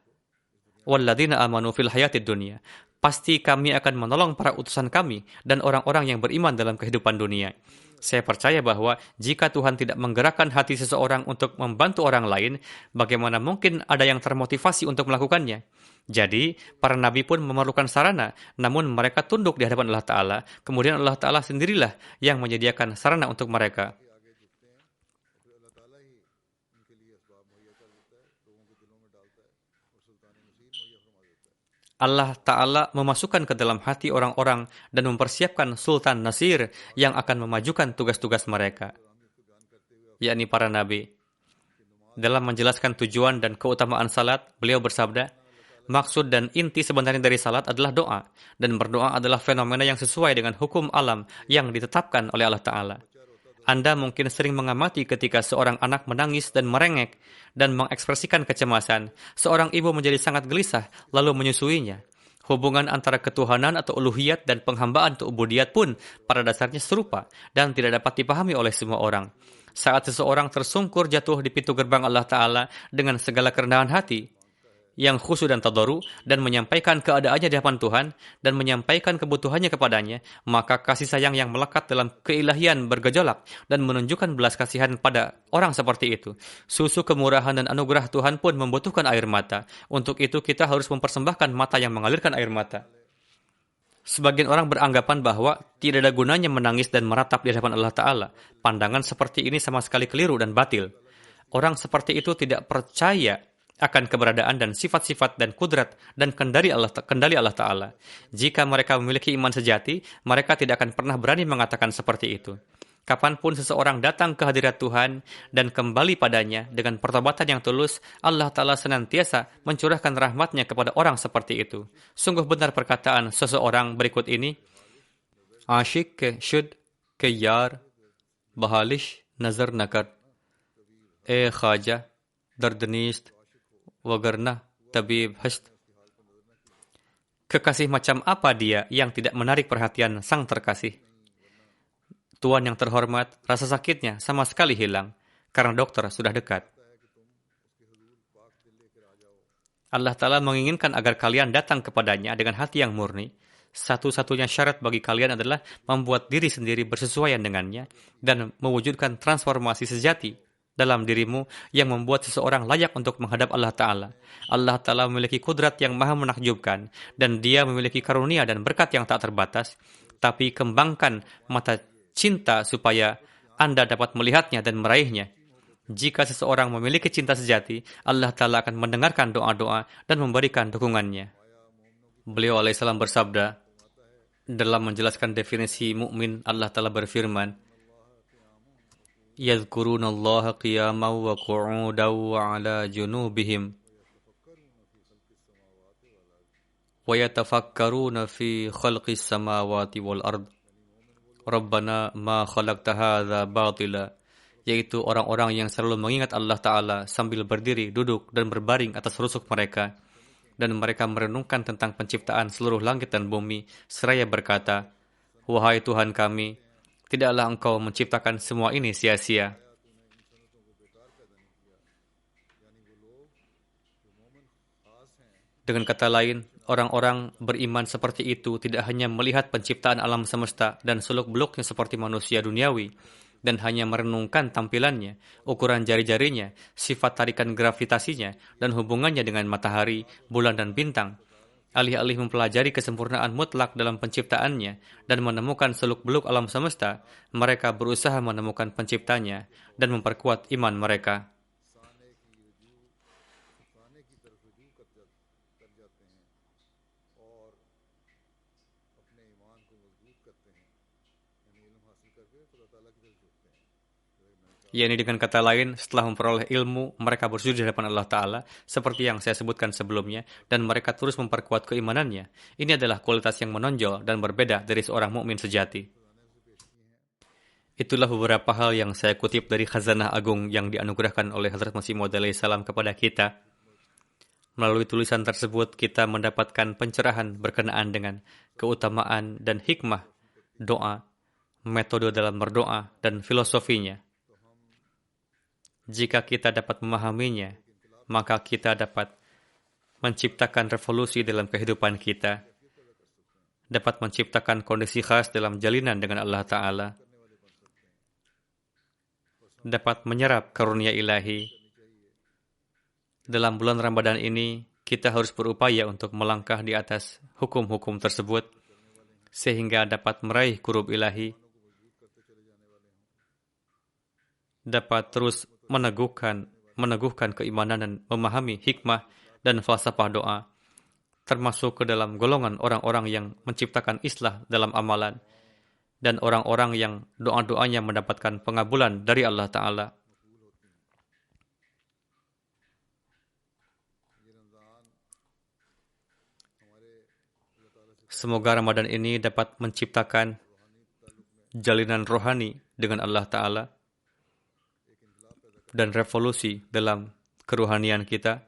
walladzina amanu fil hayatid dunya. Pasti kami akan menolong para utusan kami dan orang-orang yang beriman dalam kehidupan dunia. Saya percaya bahwa jika Tuhan tidak menggerakkan hati seseorang untuk membantu orang lain, bagaimana mungkin ada yang termotivasi untuk melakukannya? Jadi, para nabi pun memerlukan sarana, namun mereka tunduk di hadapan Allah Ta'ala. Kemudian Allah Ta'ala sendirilah yang menyediakan sarana untuk mereka. Allah Ta'ala memasukkan ke dalam hati orang-orang dan mempersiapkan Sultan Nasir yang akan memajukan tugas-tugas mereka, yakni para nabi. Dalam menjelaskan tujuan dan keutamaan salat, beliau bersabda, maksud dan inti sebenarnya dari salat adalah doa, dan berdoa adalah fenomena yang sesuai dengan hukum alam yang ditetapkan oleh Allah Ta'ala. Anda mungkin sering mengamati ketika seorang anak menangis dan merengek dan mengekspresikan kecemasan. Seorang ibu menjadi sangat gelisah lalu menyusuinya. Hubungan antara ketuhanan atau uluhiyat dan penghambaan atau ubudiyat pun pada dasarnya serupa dan tidak dapat dipahami oleh semua orang. Saat seseorang tersungkur jatuh di pintu gerbang Allah Ta'ala dengan segala kerendahan hati, yang khusyuk dan tadaru, dan menyampaikan keadaannya di hadapan Tuhan, dan menyampaikan kebutuhannya kepadanya, maka kasih sayang yang melekat dalam keilahian bergejolak, dan menunjukkan belas kasihan pada orang seperti itu. Susu kemurahan dan anugerah Tuhan pun membutuhkan air mata. Untuk itu kita harus mempersembahkan mata yang mengalirkan air mata. Sebagian orang beranggapan bahwa tidak ada gunanya menangis dan meratap di hadapan Allah Ta'ala. Pandangan seperti ini sama sekali keliru dan batil. Orang seperti itu tidak percaya akan keberadaan dan sifat-sifat dan kudrat dan kendali Allah Ta'ala. Jika mereka memiliki iman sejati, mereka tidak akan pernah berani mengatakan seperti itu. Kapanpun seseorang datang ke hadirat Tuhan dan kembali padanya dengan pertobatan yang tulus, Allah Ta'ala senantiasa mencurahkan rahmatnya kepada orang seperti itu. Sungguh benar perkataan seseorang berikut ini, Asyik ke syud ke yar bahalish nazar nakar. Khaja dardanist wagarna tabib hast. Kekasih macam apa dia yang tidak menarik perhatian sang terkasih? Tuan yang terhormat, rasa sakitnya sama sekali hilang karena dokter sudah dekat. Allah Ta'ala menginginkan agar kalian datang kepadanya dengan hati yang murni. Satu-satunya syarat bagi kalian adalah membuat diri sendiri bersesuaian dengannya dan mewujudkan transformasi sejati dalam dirimu yang membuat seseorang layak untuk menghadap Allah Ta'ala. Allah Ta'ala memiliki kudrat yang maha menakjubkan dan dia memiliki karunia dan berkat yang tak terbatas. Tapi kembangkan mata cinta supaya Anda dapat melihatnya dan meraihnya. Jika seseorang memiliki cinta sejati, Allah Ta'ala akan mendengarkan doa-doa dan memberikan dukungannya. Beliau alaihissalam bersabda, dalam menjelaskan definisi mukmin, Allah Ta'ala berfirman, يذكرون الله قياما وقعودا وعلى جنوبهم ويتفكرون في خلق السماوات والأرض ربنا ما خلقت هذا باطلا, yaitu orang-orang yang selalu mengingat Allah Ta'ala sambil berdiri, duduk, dan berbaring atas rusuk mereka. Dan mereka merenungkan tentang penciptaan seluruh langit dan bumi, seraya berkata, wahai Tuhan kami, tidaklah Engkau menciptakan semua ini sia-sia. Dengan kata lain, orang-orang beriman seperti itu tidak hanya melihat penciptaan alam semesta dan seluk-beluknya seperti manusia duniawi, dan hanya merenungkan tampilannya, ukuran jari-jarinya, sifat tarikan gravitasinya, dan hubungannya dengan matahari, bulan, dan bintang. Alih-alih mempelajari kesempurnaan mutlak dalam penciptaannya dan menemukan seluk-beluk alam semesta, mereka berusaha menemukan penciptanya dan memperkuat iman mereka. Yakni dengan kata lain, setelah memperoleh ilmu, mereka bersujud di hadapan Allah Ta'ala, seperti yang saya sebutkan sebelumnya, dan mereka terus memperkuat keimanannya. Ini adalah kualitas yang menonjol dan berbeda dari seorang mukmin sejati. Itulah beberapa hal yang saya kutip dari khazanah agung yang dianugerahkan oleh Hazrat Masih Maud alaihissalam kepada kita. Melalui tulisan tersebut, kita mendapatkan pencerahan berkenaan dengan keutamaan dan hikmah doa, metode dalam berdoa, dan filosofinya. Jika kita dapat memahaminya, maka kita dapat menciptakan revolusi dalam kehidupan kita, dapat menciptakan kondisi khas dalam jalinan dengan Allah Ta'ala, dapat menyerap karunia ilahi. Dalam bulan Ramadan ini, kita harus berupaya untuk melangkah di atas hukum-hukum tersebut, sehingga dapat meraih kurub ilahi, dapat terus meneguhkan keimanan dan memahami hikmah dan falsafah doa, termasuk ke dalam golongan orang-orang yang menciptakan islah dalam amalan, dan orang-orang yang doa-doanya mendapatkan pengabulan dari Allah Ta'ala. Semoga Ramadan ini dapat menciptakan jalinan rohani dengan Allah Ta'ala dan revolusi dalam kerohanian kita.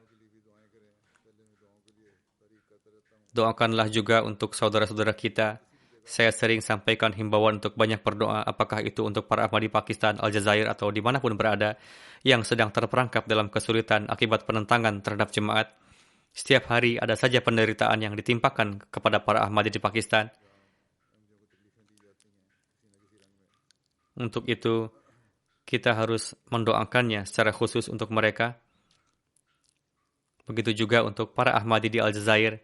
Doakanlah juga untuk saudara-saudara kita. Saya sering sampaikan himbauan untuk banyak berdoa, apakah itu untuk para Ahmadi Pakistan, Aljazair, atau dimanapun berada, yang sedang terperangkap dalam kesulitan akibat penentangan terhadap jemaat. Setiap hari ada saja penderitaan yang ditimpakan kepada para Ahmadi di Pakistan. Untuk itu, kita harus mendoakannya secara khusus untuk mereka. Begitu juga untuk para Ahmadi di Aljazair.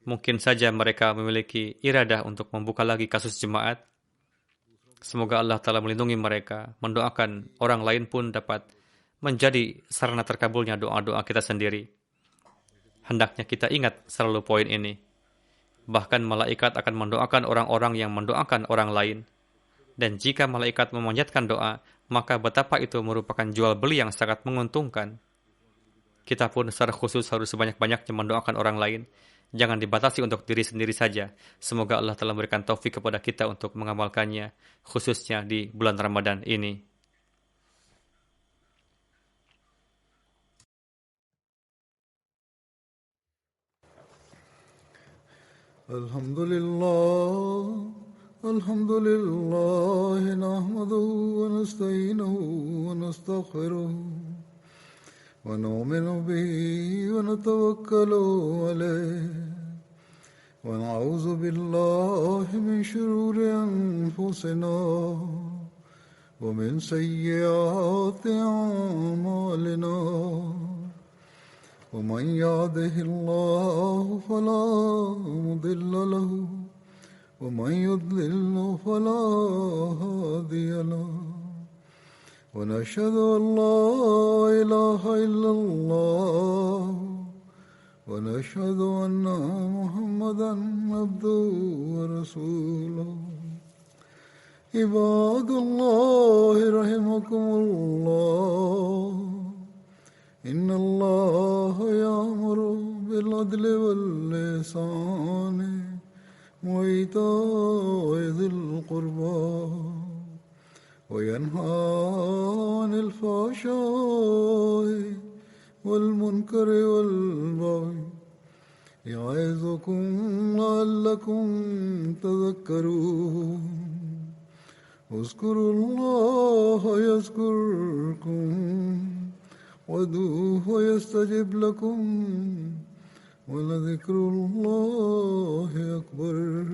Mungkin saja mereka memiliki iradah untuk membuka lagi kasus jemaat. Semoga Allah Ta'ala melindungi mereka. Mendoakan orang lain pun dapat menjadi sarana terkabulnya doa-doa kita sendiri. Hendaknya kita ingat selalu poin ini. Bahkan malaikat akan mendoakan orang-orang yang mendoakan orang lain. Dan jika malaikat memanjatkan doa, maka betapa itu merupakan jual beli yang sangat menguntungkan. Kita pun secara khusus harus sebanyak-banyaknya mendoakan orang lain. Jangan dibatasi untuk diri sendiri saja. Semoga Allah telah memberikan taufik kepada kita untuk mengamalkannya, khususnya di bulan Ramadan ini. Alhamdulillah, nahmaduhu wa nasta'inuhu wa nastaghfiruh. ونؤمن به ونتوكل عليه ونعوذ بالله من شرور أنفسنا ومن سيئات أعمالنا ومن يهده الله فلا مضل له ومن يضلل فلا هادي له ونشهد أن لا إله إلا الله ونشهد أن محمدا عبده ورسوله عباد الله رحمكم الله إن الله يأمر بالعدل والإحسان وإيتاء ذي القربى وينهى عن الفحشاء والمنكر والبغي يعظكم لعلكم تذكرون اذكروا الله يذكركم وادعوه يستجب لكم ولذكر الله أكبر